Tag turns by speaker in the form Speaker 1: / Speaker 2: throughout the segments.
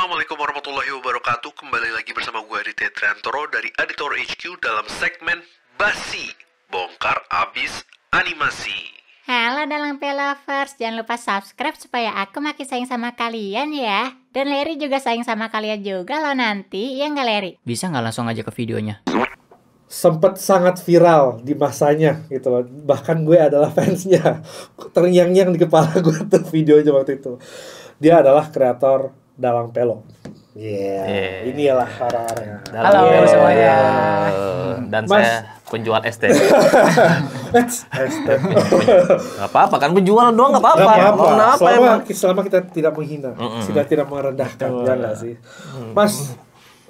Speaker 1: Assalamualaikum warahmatullahi wabarakatuh. Kembali lagi bersama gue Aditya Triantoro dari Editor HQ dalam segmen Basi Bongkar Abis Animasi.
Speaker 2: Halo Dalang Pelovers, jangan lupa subscribe supaya aku makin sayang sama kalian ya. Dan Larry juga sayang sama kalian juga loh nanti, ya nggak Larry?
Speaker 3: Bisa nggak langsung aja ke videonya?
Speaker 4: Sempet sangat viral di masanya gitu loh. Bahkan gue adalah fansnya. Terngiang-ngiang di kepala gue tuh videonya waktu itu. Dia adalah kreator Dalang Pelo. Inilah orang-orangnya.
Speaker 3: Halo semuanya. Dan
Speaker 4: Mas.
Speaker 3: saya penjual ST.
Speaker 4: ST.
Speaker 3: Gak apa-apa kan, penjual doang gak apa-apa.
Speaker 4: Gak apa-apa.
Speaker 3: Kenapa emang?
Speaker 4: Selama kita tidak menghina, tidak merendahkan, ya nggak sih? Mas,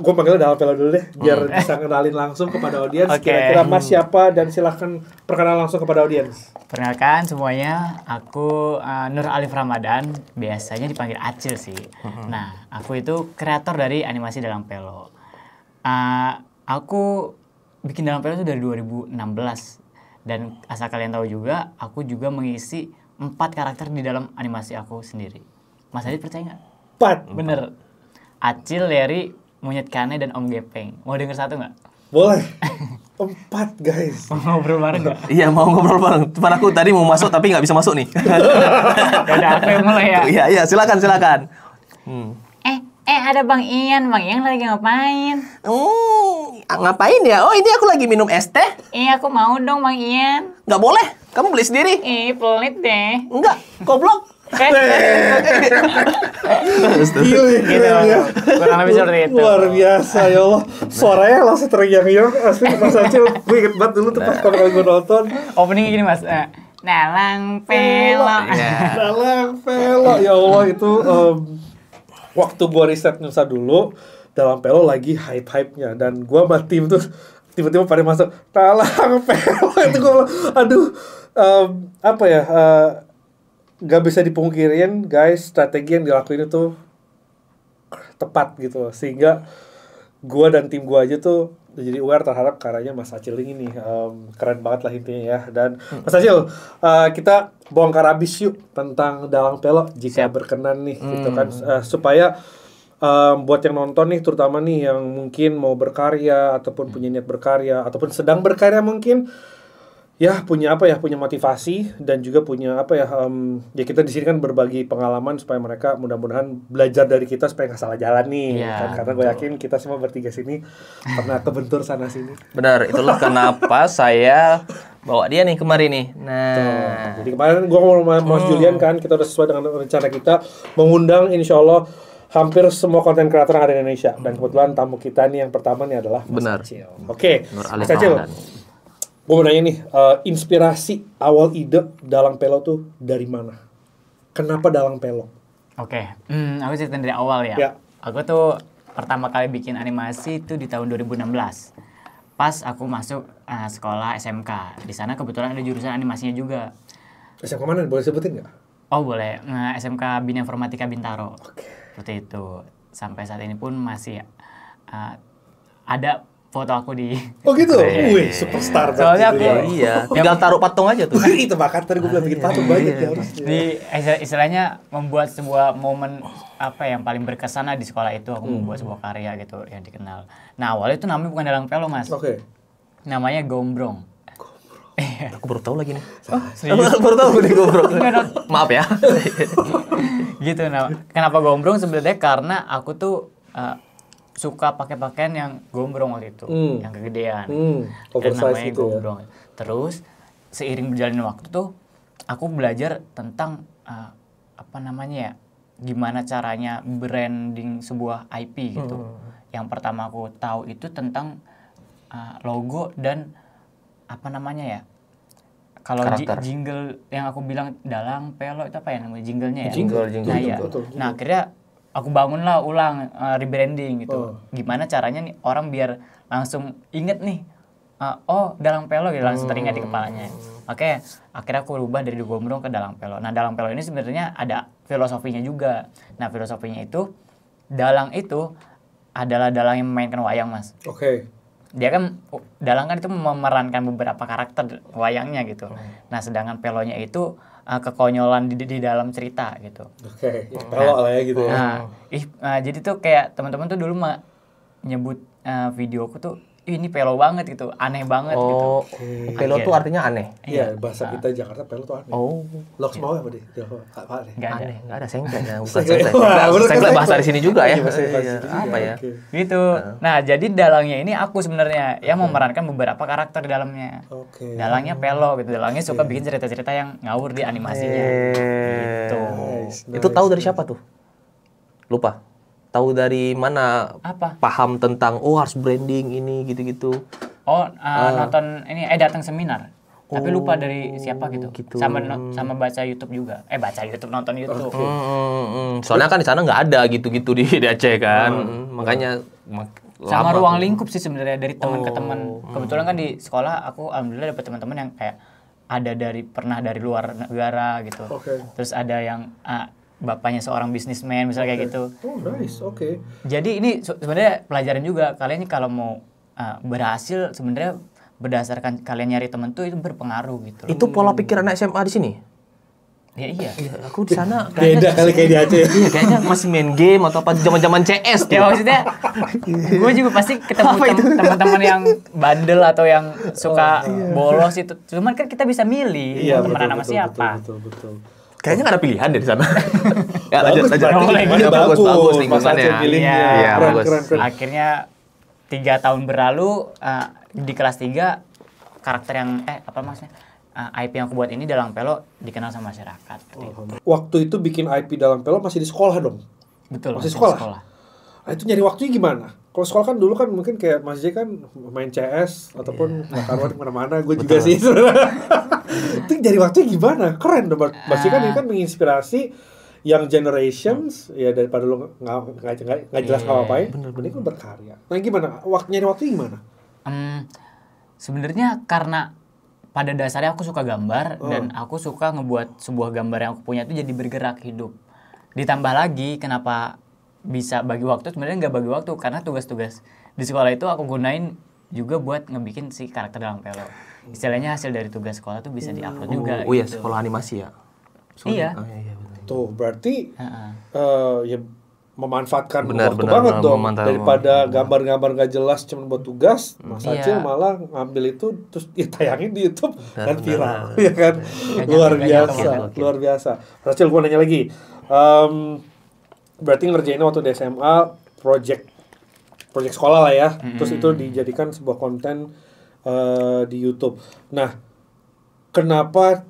Speaker 4: gue panggilnya Dalang Pelo dulu deh, biar bisa kenalin langsung kepada audiens.
Speaker 5: Oke.
Speaker 4: Kira-kira Mas siapa, dan silahkan perkenalan langsung kepada audiens.
Speaker 5: Perkenalkan semuanya, aku Nur Alif Ramadan, biasanya dipanggil Acil sih. Nah, aku itu kreator dari animasi Dalang Pelo. Aku bikin Dalang Pelo itu dari 2016. Dan asal kalian tahu juga, aku juga mengisi 4 karakter di dalam animasi aku sendiri. Mas Adit percaya nggak?
Speaker 4: 4.
Speaker 5: Bener. Acil, Larry, Monyet Kane, dan Om Gepeng. Mau denger satu nggak?
Speaker 4: Boleh. 4 guys.
Speaker 5: Mau ngobrol bareng nggak?
Speaker 3: Iya, mau ngobrol bareng. Cuman aku tadi mau masuk tapi nggak bisa masuk nih.
Speaker 5: Yaudah, aku yang mulai ya.
Speaker 3: Iya, silakan.
Speaker 2: Ada Bang Ian lagi ngapain?
Speaker 3: Ngapain ya? Oh, ini aku lagi minum es teh.
Speaker 2: Aku mau dong Bang Ian.
Speaker 3: Nggak boleh. Kamu beli sendiri.
Speaker 2: Pelit deh.
Speaker 3: Enggak, goblok.
Speaker 5: Gitu, kurang lebih seperti itu.
Speaker 4: Luar biasa ya Allah. Suaranya langsung terngiang-ngiang. Asli Mas Acil, gue inget banget dulu tuh pas pertama kali gue nonton.
Speaker 5: Openingnya gini Mas, Dalang Pelo.
Speaker 4: Dalang Pelo. Ya Allah, itu waktu gue riset Nusa dulu, Dalang Pelo lagi hype-hypenya. Dan gue sama tim tuh tiba-tiba pada masuk Dalang Pelo. Itu gue aduh, gak bisa dipungkirin guys, strategi yang dilakuin itu tepat gitu, sehingga gue dan tim gue aja tuh jadi aware terhadap karyanya Mas Acil ini. Keren banget lah intinya ya. Dan Mas Acil, kita bongkar abis yuk tentang Dalang Pelo jika berkenan nih gitu kan, supaya buat yang nonton nih, terutama nih yang mungkin mau berkarya ataupun punya niat berkarya ataupun sedang berkarya mungkin ya punya motivasi dan juga punya ya kita di sini kan berbagi pengalaman supaya mereka mudah-mudahan belajar dari kita supaya nggak salah jalan nih kan, karena gue yakin kita semua bertiga sini pernah kebentur sana sini.
Speaker 3: Benar, itulah kenapa saya bawa dia nih kemari nih. Nah,
Speaker 4: Jadi kemarin gue ngomong sama Mas Julian kan, kita udah sesuai dengan rencana kita mengundang insya Allah hampir semua konten kreator yang ada di Indonesia, dan kebetulan tamu kita nih yang pertama nih adalah Mas Acil. Oke, Mas Acil, gue mau nanya nih, inspirasi awal ide Dalang Pelo tuh dari mana? Kenapa Dalang Pelo?
Speaker 5: Oke, aku cerita dari awal ya. Aku tuh pertama kali bikin animasi itu di tahun 2016. Pas aku masuk sekolah SMK. Di sana kebetulan ada jurusan animasinya juga.
Speaker 4: SMK mana? Boleh sebutin nggak?
Speaker 5: Oh boleh, SMK Bina Informatika Bintaro.
Speaker 4: Oke.
Speaker 5: Seperti itu. Sampai saat ini pun masih ada foto aku di...
Speaker 4: Oh gitu? Wih, superstar.
Speaker 5: Soalnya aku...
Speaker 3: iya, tinggal taruh patung aja tuh.
Speaker 4: Itu bakat tadi gue bilang bikin patung banyak ya harus.
Speaker 5: Di istilahnya membuat sebuah momen yang paling berkesan di sekolah itu, aku membuat sebuah karya gitu yang dikenal. Nah awalnya itu namanya bukan Dalang Pelo Mas.
Speaker 4: Oke.
Speaker 5: Namanya Gombrong.
Speaker 3: Aku baru tahu lagi nih.
Speaker 5: Serius?
Speaker 3: Baru tahu nih Gombrong. Maaf ya.
Speaker 5: Gitu. Nah, kenapa Gombrong sebenarnya karena aku tuh suka pakai pakaian yang gombrong waktu itu, yang kegedean. Dan namanya
Speaker 4: gitu
Speaker 5: Gombrong. Terus seiring berjalannya waktu tuh aku belajar tentang gimana caranya branding sebuah IP gitu. Yang pertama aku tahu itu tentang logo dan kalau jingle yang aku bilang Dalang Pelo itu apa ya namanya jinglenya ya?
Speaker 3: Jingle.
Speaker 5: Nah, ya. Nah, akhirnya aku bangunlah ulang rebranding gitu. Gimana caranya nih orang biar langsung inget nih, Dalang Pelo gitu, langsung teringat di kepalanya. Oke, akhirnya aku rubah dari Gombrong ke Dalang Pelo. Nah, Dalang Pelo ini sebenarnya ada filosofinya juga. Nah, filosofinya itu, Dalang itu adalah dalang yang memainkan wayang, Mas.
Speaker 4: Oke.
Speaker 5: dia kan Dalang kan itu memerankan beberapa karakter wayangnya gitu. Nah, sedangkan Pelonya itu kekonyolan di dalam cerita gitu.
Speaker 4: Oke, pelok lah ya gitu ya.
Speaker 5: Jadi tuh kayak teman-teman tuh dulu nyebut videoku tuh ini pelo banget gitu, aneh banget gitu.
Speaker 3: Oh, pelo tuh artinya aneh.
Speaker 4: Iya, bahasa kita Jakarta pelok tuh aneh.
Speaker 3: Oh,
Speaker 4: Loks mau apa deh? Apa deh?
Speaker 5: Nggak ada.
Speaker 3: aneh. Enggak ada sengklek ya, bukan
Speaker 4: Sengklek.
Speaker 3: sengklek.
Speaker 4: Wah, bener kan
Speaker 3: Sengklek bahasa
Speaker 4: sengklek.
Speaker 3: di sini juga ya.
Speaker 4: Iya, bahasa di
Speaker 3: Iya,
Speaker 4: sini juga,
Speaker 3: apa ya?
Speaker 4: oke.
Speaker 5: Gitu. Nah, jadi Dalangnya ini aku sebenarnya yang memerankan beberapa karakter di dalamnya.
Speaker 4: Oke.
Speaker 5: Dalangnya pelo gitu. Dalangnya suka bikin cerita-cerita yang ngawur di animasinya. Gitu.
Speaker 3: Itu tahu dari siapa tuh? Lupa. Tahu dari mana
Speaker 5: Apa?
Speaker 3: paham tentang harus branding ini gitu-gitu.
Speaker 5: Oh, nonton ini datang seminar. Tapi lupa dari siapa gitu.
Speaker 3: gitu.
Speaker 5: Sama baca YouTube juga. Baca YouTube, nonton YouTube.
Speaker 3: Soalnya kan di sana nggak ada gitu-gitu di Aceh kan. Makanya
Speaker 5: Sama ruang lingkup sih sebenarnya dari teman ke teman. Kebetulan kan di sekolah aku alhamdulillah dapat teman-teman yang kayak ada pernah dari luar negara gitu.
Speaker 4: Oke.
Speaker 5: Terus ada yang bapaknya seorang bisnismen misalnya kayak gitu.
Speaker 4: Oh, nice. Oke.
Speaker 5: Jadi ini sebenarnya pelajaran juga. Kalian ini kalau mau berhasil sebenarnya berdasarkan kalian nyari temen tuh itu berpengaruh gitu.
Speaker 3: itu pola pikir anak SMA di sini.
Speaker 5: Ya iya.
Speaker 3: Aku di sana
Speaker 4: Beda kali kayak di Aceh.
Speaker 3: Iya, kayaknya masih main game atau apa zaman-zaman CS tuh.
Speaker 5: Ya maksudnya gue juga pasti ketemu teman-teman yang bandel atau yang suka bolos itu. Cuman kan kita bisa milih
Speaker 4: Iya,
Speaker 5: mau temenan sama siapa.
Speaker 4: Betul.
Speaker 3: Kayaknya nggak ada pilihan deh di sana. Ya, lanjut.
Speaker 4: berarti
Speaker 5: Boleh,
Speaker 4: bagus
Speaker 3: bagus
Speaker 4: Mas
Speaker 3: lingkungannya.
Speaker 4: Aceh pilihnya.
Speaker 5: Iya,
Speaker 4: Keren,
Speaker 3: bagus.
Speaker 4: keren.
Speaker 5: Akhirnya 3 tahun berlalu di kelas 3 karakter yang apa maksudnya IP yang aku buat ini Dalang Pelo dikenal sama masyarakat.
Speaker 4: Waktu itu bikin IP dalam pelok masih di sekolah dong.
Speaker 5: Betul.
Speaker 4: Masih
Speaker 5: di
Speaker 4: sekolah? Nah, itu nyari waktunya gimana? Kalau sekolah kan dulu kan mungkin kayak Mas J kan main CS ataupun nggak karuan kemana-mana. Gue juga sih sebenarnya. Itu nyari waktunya gimana? Keren dong. Mas J kan ini kan menginspirasi yang generations ya daripada lo nggak jelas ngapain. Mending lo berkarya. Nah gimana? Nyari waktu gimana?
Speaker 5: Sebenarnya karena pada dasarnya aku suka gambar dan aku suka ngebuat sebuah gambar yang aku punya itu jadi bergerak hidup. Ditambah lagi kenapa bisa bagi waktu, sebenarnya nggak bagi waktu karena tugas-tugas di sekolah itu aku gunain juga buat ngebikin si karakter Dalang Pelo. Istilahnya hasil dari tugas sekolah tuh bisa diupload juga.
Speaker 3: Oh iya,
Speaker 5: gitu.
Speaker 3: sekolah animasi ya.
Speaker 5: Iya.
Speaker 3: Oh, iya, betul.
Speaker 4: Tuh berarti ya memanfaatkan
Speaker 3: Benar,
Speaker 4: waktu
Speaker 3: benar,
Speaker 4: banget dong daripada gambar-gambar gak jelas cuma buat tugas. Mas Aceh malah ngambil itu terus ditayangin di YouTube dan viral, ya kan? Luar biasa. Mas Aceh, gue nanya lagi. Berarti ngerjainnya waktu di SMA project sekolah lah ya. Terus itu dijadikan sebuah konten di YouTube. Nah, kenapa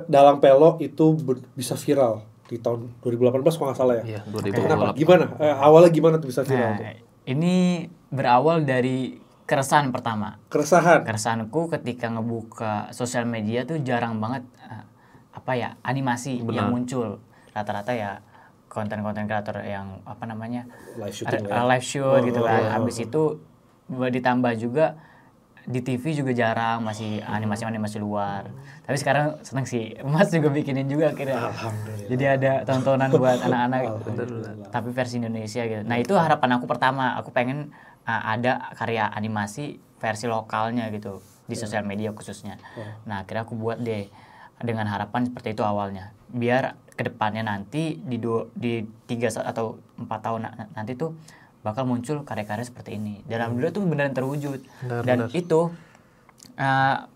Speaker 4: Dalang Pelo itu bisa viral di tahun 2018 kalau nggak salah ya?
Speaker 3: Iya, 2018.
Speaker 4: Kenapa? Gimana? Awalnya gimana tuh bisa viral?
Speaker 5: Nah, ini berawal dari keresahan pertama. Keresahanku ketika ngebuka sosial media tuh jarang banget animasi yang muncul. Rata-rata ya konten-konten kreator yang live shoot gitu kan. Habis itu ditambah juga di TV juga jarang, masih animasi luar. Tapi sekarang seneng sih, Mas juga bikinin juga akhirnya. Jadi ada tontonan buat anak-anak, tapi versi Indonesia gitu. Nah itu harapan aku pertama, aku pengen ada karya animasi versi lokalnya gitu di sosial media khususnya. Nah akhirnya aku buat deh dengan harapan seperti itu awalnya. Biar kedepannya nanti di 3 atau 4 tahun nanti tuh bakal muncul karya-karya seperti ini. Dan alhamdulillah tuh beneran terwujud. Dan itu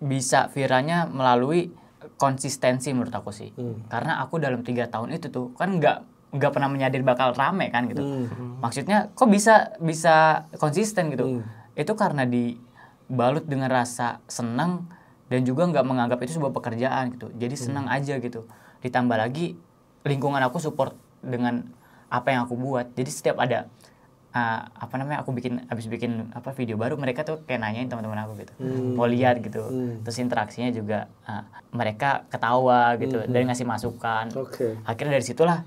Speaker 5: bisa viralnya melalui konsistensi menurut aku sih. Karena aku dalam 3 tahun itu tuh kan nggak pernah menyadari bakal rame kan gitu. Maksudnya kok bisa konsisten gitu. Itu karena dibalut dengan rasa senang dan juga nggak menganggap itu sebuah pekerjaan gitu. Jadi senang aja gitu. Ditambah lagi lingkungan aku support dengan apa yang aku buat. Jadi setiap ada aku habis bikin video baru, mereka tuh kayak nanyain teman-teman aku gitu, mau lihat gitu, terus interaksinya juga mereka ketawa gitu dan ngasih masukan. Akhirnya dari situlah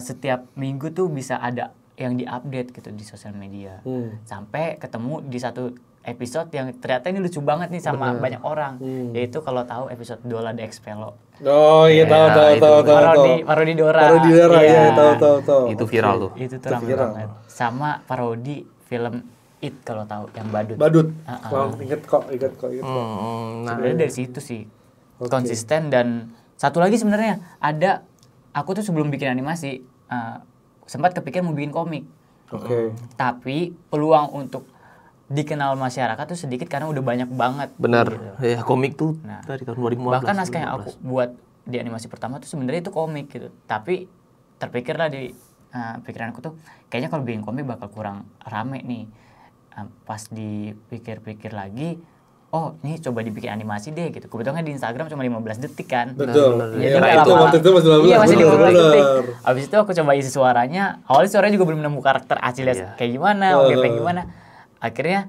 Speaker 5: setiap minggu tuh bisa ada yang diupdate gitu di sosial media, sampai ketemu di satu episode yang ternyata ini lucu banget nih sama banyak orang, yaitu kalau tahu episode Dola de Expelo.
Speaker 4: Oh iya, tahu.
Speaker 5: Parodi Dora.
Speaker 4: Iya, tahu.
Speaker 3: Itu viral tuh.
Speaker 5: Itu tuh ramai banget. Sama parodi film It kalau tahu yang badut.
Speaker 4: Badut. Kalau inget kok.
Speaker 3: Nah,
Speaker 5: Sebenarnya dari situ sih.
Speaker 4: Oke.
Speaker 5: Konsisten. Dan satu lagi sebenarnya ada, aku tuh sebelum bikin animasi sempat kepikir mau bikin komik.
Speaker 4: Oke.
Speaker 5: Tapi peluang untuk dikenal masyarakat tuh sedikit karena udah banyak banget.
Speaker 3: benar.
Speaker 5: Gitu.
Speaker 3: Ya, komik tuh
Speaker 5: Nah,
Speaker 3: dari tahun 2015.
Speaker 5: Bahkan naskah yang aku buat di animasi pertama tuh sebenarnya itu komik gitu. Tapi terpikirlah di pikiran aku tuh kayaknya kalau bikin komik bakal kurang rame nih. Pas dipikir-pikir lagi, oh ini coba dibikin animasi deh gitu. Kebetulan di Instagram cuma 15 detik kan.
Speaker 4: Betul.
Speaker 5: Jadi
Speaker 4: Iya,
Speaker 5: nggak
Speaker 4: itu
Speaker 5: lama.
Speaker 4: waktu itu masih 15.
Speaker 5: Iya, masih 15
Speaker 4: benar.
Speaker 5: detik. Abis itu aku coba isi suaranya. Awalnya suaranya juga belum nemu karakter aslinya kayak gimana, oke kayak gimana. Akhirnya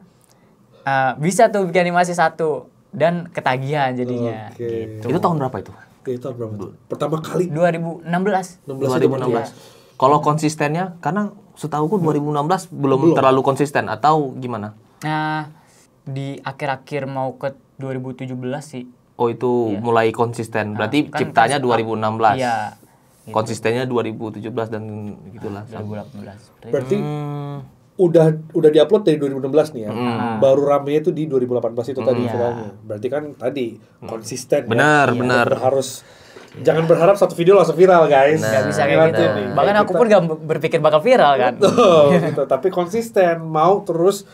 Speaker 5: bisa tuh bikin animasi satu dan ketagihan jadinya.
Speaker 4: Oke.
Speaker 5: Gitu.
Speaker 3: Itu tahun berapa itu?
Speaker 4: Itu tahun berapa tuh? Pertama kali
Speaker 5: 2016.
Speaker 3: 2016. Kalau konsistennya, karena setahuku 2016 belum terlalu konsisten atau gimana?
Speaker 5: Nah, di akhir-akhir mau ke 2017 sih.
Speaker 3: Oh itu mulai konsisten. Berarti
Speaker 5: kan
Speaker 3: ciptanya 2016.
Speaker 5: Iya. Gitu.
Speaker 3: Konsistennya 2017 dan gitulah.
Speaker 5: 2018.
Speaker 4: berarti udah diupload dari 2016 nih ya. Baru ramenya itu di 2018 itu tadi viralnya. Berarti kan tadi konsisten.
Speaker 3: Benar,
Speaker 4: ya.
Speaker 3: benar.
Speaker 4: Harus jangan berharap satu video langsung viral, guys.
Speaker 5: Nggak bisa kayak
Speaker 4: Ingat
Speaker 5: gitu.
Speaker 4: ini.
Speaker 5: Bahkan aku pun gak berpikir bakal viral kan.
Speaker 4: Betul, gitu. Tapi konsisten, mau terus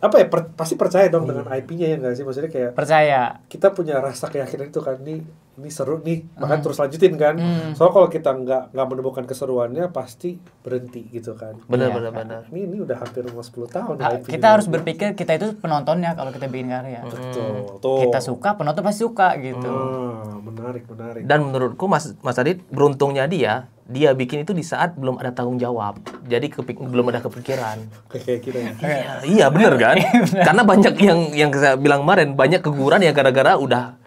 Speaker 4: apa ya? Pasti percaya dong dengan IP-nya ya nggak sih? Maksudnya kayak
Speaker 5: Percaya.
Speaker 4: kita punya rasa keyakinan itu kan, ini seru nih, bahkan terus lanjutin kan. Soalnya kalau kita nggak menemukan keseruannya pasti berhenti gitu kan.
Speaker 3: Benar,
Speaker 5: Iya.
Speaker 3: benar.
Speaker 4: Ini udah hampir mau 10 tahun IP
Speaker 5: Kita harus berpikir kita itu penontonnya kalau kita bikin karya.
Speaker 4: Betul. Tuh.
Speaker 5: Kita suka, penonton pasti suka gitu.
Speaker 4: Menarik.
Speaker 3: Dan menurutku Mas Adit, beruntungnya dia bikin itu di saat belum ada tanggung jawab. Jadi belum ada kepikiran.
Speaker 4: Kayak kita ya.
Speaker 3: Iya bener kan? Karena banyak yang saya bilang kemarin, banyak keguguran ya gara-gara udah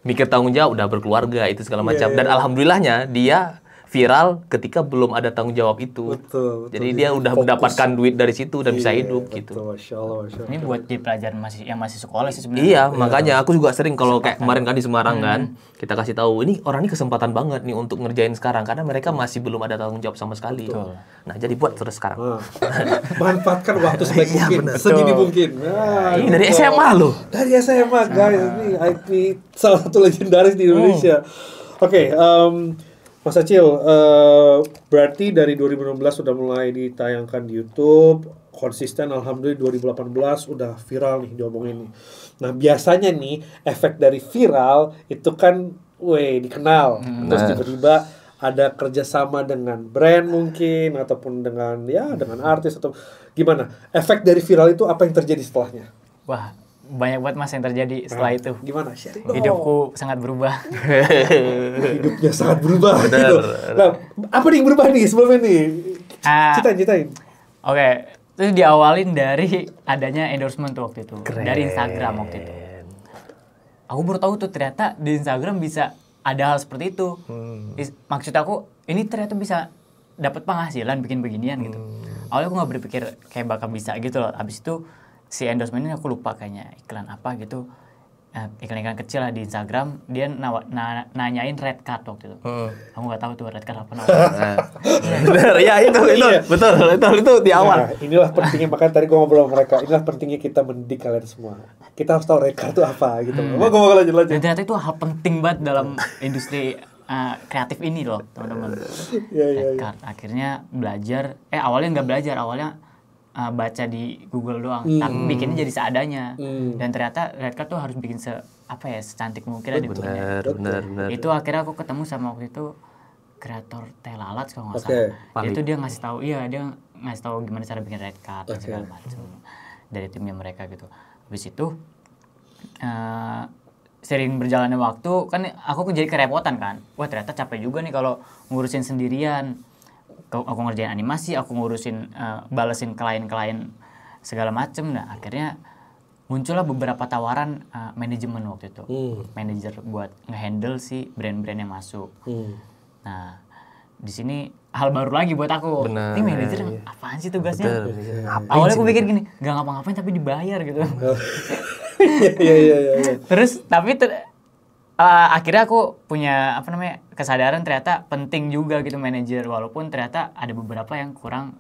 Speaker 3: mikir tanggung jawab, udah berkeluarga itu segala macam. Dan alhamdulillahnya dia viral ketika belum ada tanggung jawab itu.
Speaker 4: Betul.
Speaker 3: Jadi dia udah
Speaker 4: Fokus.
Speaker 3: mendapatkan duit dari situ dan bisa hidup
Speaker 4: Betul,
Speaker 3: gitu.
Speaker 4: Masya Allah.
Speaker 5: Ini buat jadi pelajaran yang masih sekolah sih sebenarnya.
Speaker 3: Iya, makanya aku juga sering kalau kayak kemarin kan di Semarang kan, kita kasih tahu ini orang ini kesempatan banget nih untuk ngerjain sekarang karena mereka masih belum ada tanggung jawab sama sekali. Nah, jadi buat terus sekarang.
Speaker 4: Manfaatkan waktu sebaik mungkin, segini mungkin. Nah,
Speaker 3: Ini dari
Speaker 4: gitu.
Speaker 3: SMA loh.
Speaker 4: Dari SMA, guys. Ini IP salah satu legendaris di Indonesia. Oke, Mas Acil, berarti dari 2016 sudah mulai ditayangkan di YouTube, konsisten alhamdulillah 2018 udah viral nih diomongin nih. Nah, biasanya nih efek dari viral itu kan dikenal. Terus tiba-tiba ada kerjasama dengan brand mungkin ataupun dengan artis atau gimana? Efek dari viral itu apa yang terjadi setelahnya?
Speaker 5: Wah, banyak banget Mas yang terjadi setelah itu.
Speaker 4: Gimana? Sharing dong.
Speaker 5: Hidupku sangat berubah.
Speaker 4: Hidupnya sangat berubah gitu. Nah, apa nih yang berubah nih sebelumnya nih? Ceritain.
Speaker 5: Oke, itu diawalin dari adanya endorsement tuh waktu itu. Dari Instagram waktu itu. Aku baru tahu tuh ternyata di Instagram bisa ada hal seperti itu. Maksud aku, ini ternyata bisa dapat penghasilan bikin beginian gitu. Awalnya aku nggak berpikir kayak bakal bisa gitu loh. Abis itu si endorsement ini aku lupa kayaknya iklan apa gitu. Iklan-iklan kecil lah di Instagram, dia nanyain red card waktu itu. Aku nggak tahu tuh red card apa.
Speaker 3: Bener, ya itu betul itu di awal.
Speaker 4: Nah, inilah pentingnya, makanya tadi gue ngobrol sama mereka. Inilah pentingnya kita mendidik kalian semua. Kita harus tahu red card itu apa gitu. Mau lanjut.
Speaker 5: Dan ternyata itu hal penting banget dalam industri kreatif ini loh, teman-teman. Red card. Akhirnya belajar. Awalnya nggak belajar, awalnya baca di Google doang, tapi bikinnya jadi seadanya. Dan ternyata red card tuh harus bikin secantik mungkin di bentuknya.
Speaker 3: Bener.
Speaker 5: Itu akhirnya aku ketemu sama waktu itu kreator teh lalat kalau nggak salah. Itu dia ngasih tahu, dia ngasih tahu gimana cara bikin red card dan segala macam dari timnya mereka gitu. Habis itu sering berjalannya waktu kan aku jadi kerepotan kan. Wah ternyata capek juga nih kalau ngurusin sendirian. Aku ngerjain animasi, aku ngurusin balesin klien-klien segala macem. Nah akhirnya muncullah beberapa tawaran manajemen waktu itu, manajer buat ngehandle si brand-brand yang masuk. Nah di sini hal baru lagi buat aku. Ini manajer apaan sih tugasnya? Awalnya aku pikir gini, nggak ngapa-ngapain tapi dibayar gitu.
Speaker 4: Iya.
Speaker 5: Terus tapi akhirnya aku punya kesadaran ternyata penting juga gitu manajer, walaupun ternyata ada beberapa yang kurang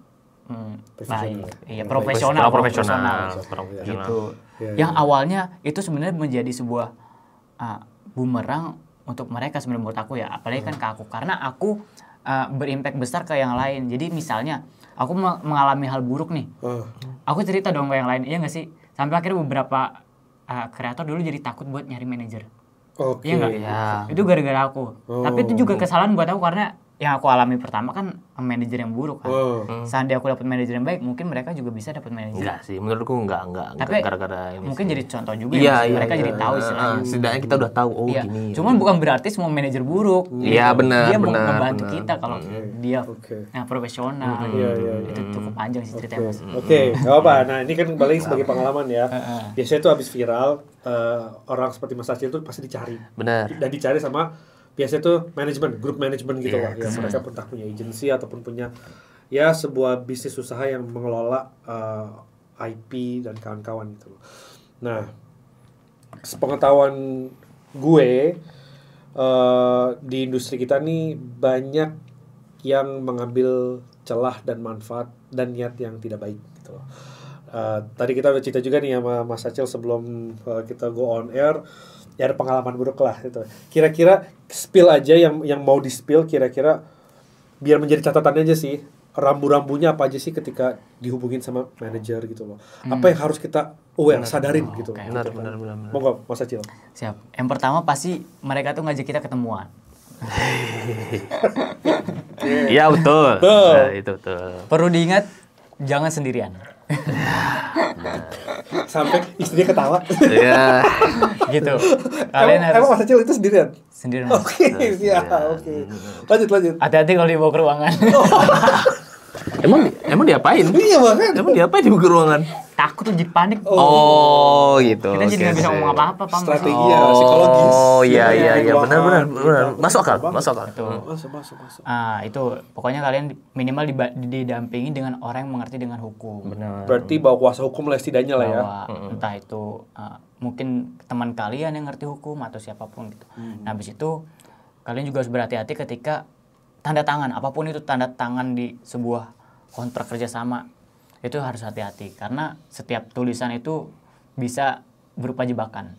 Speaker 5: baik. Iya, profesional. Gitu.
Speaker 4: Iya,
Speaker 5: Yang awalnya itu sebenarnya menjadi sebuah bumerang untuk mereka sebenarnya menurut aku ya, apalagi kan ke aku karena aku berimpact besar ke yang lain. Jadi misalnya aku mengalami hal buruk nih, aku cerita dong ke yang lain, iya nggak sih? Sampai akhirnya beberapa kreator dulu jadi takut buat nyari manajer.
Speaker 4: Oke.
Speaker 5: Iya nggak?
Speaker 3: Ya.
Speaker 5: Itu gara-gara aku. Tapi itu juga kesalahan buat aku karena yang aku alami pertama kan manajer yang buruk kan. Seandainya aku dapat manajer yang baik, mungkin mereka juga bisa dapat manajer.
Speaker 3: Enggak sih, menurutku enggak
Speaker 5: Tapi
Speaker 3: gara-gara ini.
Speaker 5: mungkin jadi contoh juga
Speaker 3: Iya,
Speaker 5: ya,
Speaker 3: iya,
Speaker 5: mereka
Speaker 3: iya.
Speaker 5: jadi tahu istilahnya.
Speaker 3: Setidaknya kita udah tahu
Speaker 5: Iya.
Speaker 3: gini.
Speaker 5: Cuman bukan berarti semua manajer buruk.
Speaker 3: Iya, benar,
Speaker 5: Dia mau
Speaker 3: benar,
Speaker 5: ngebantu
Speaker 3: benar.
Speaker 5: kita kalau dia
Speaker 4: Oke.
Speaker 5: profesional.
Speaker 4: Iya, iya,
Speaker 5: Itu cukup panjang sih ceritanya Mas.
Speaker 4: Oke, nggak apa-apa. Nah, ini kan balik sebagai pengalaman ya. Biasanya tuh habis viral, orang seperti Mas Acil tuh pasti dicari.
Speaker 3: Benar.
Speaker 4: Dan dicari sama biasanya tuh manajemen, grup manajemen gitu lah. Ya, mereka entah punya agensi ataupun punya ya sebuah bisnis usaha yang mengelola IP dan kawan-kawan gitu loh. Nah, sepengetahuan gue di industri kita nih banyak yang mengambil celah dan manfaat dan niat yang tidak baik gitu loh. Tadi kita udah cerita juga nih sama Mas Acil sebelum kita go on air, ya ada pengalaman buruk lah gitu. Kira-kira spill aja yang mau di spill, kira-kira biar menjadi catatan aja sih, rambu-rambunya apa aja sih ketika dihubungin sama manajer gitu loh. Apa yang harus kita aware, sadarin gitu.
Speaker 3: Benar.
Speaker 4: Monggo Mas Acil.
Speaker 5: Siap. Yang pertama pasti mereka tuh ngajak kita ketemuan.
Speaker 3: Iya, betul.
Speaker 4: Betul.
Speaker 3: Nah, itu betul.
Speaker 5: Perlu diingat jangan sendirian.
Speaker 4: Sampai istrinya ketawa.
Speaker 3: Iya.
Speaker 5: Gitu. Kalian
Speaker 4: Emang
Speaker 5: harus
Speaker 4: Mas Acil itu sendirian?
Speaker 5: sendirian. Mas.
Speaker 4: Oke, ya, oke. Lanjut.
Speaker 5: Hati-hati kalau dibawa ke ruangan.
Speaker 3: Emang diapain?
Speaker 4: Iya banget.
Speaker 3: Emang diapain di buku ruangan?
Speaker 5: Takut tuh jadi panik.
Speaker 3: Oh, gitu.
Speaker 5: Kita jadi nggak bisa ngomong apa-apa, Pak.
Speaker 4: Strategi ya, psikologis.
Speaker 3: Oh, iya,
Speaker 4: Ruangan,
Speaker 3: benar.
Speaker 4: gitu.
Speaker 3: Masuk akal.
Speaker 4: Masuk.
Speaker 5: Itu pokoknya kalian minimal didampingi dengan orang yang mengerti dengan hukum.
Speaker 3: Benar.
Speaker 4: Berarti bawa kuasa hukum lah setidaknya lah ya.
Speaker 5: Bahwa entah itu mungkin teman kalian yang ngerti hukum atau siapapun gitu. Nah, habis itu kalian juga harus berhati-hati ketika tanda tangan, apapun itu tanda tangan di sebuah kontrak kerjasama, itu harus hati-hati karena setiap tulisan itu bisa berupa jebakan.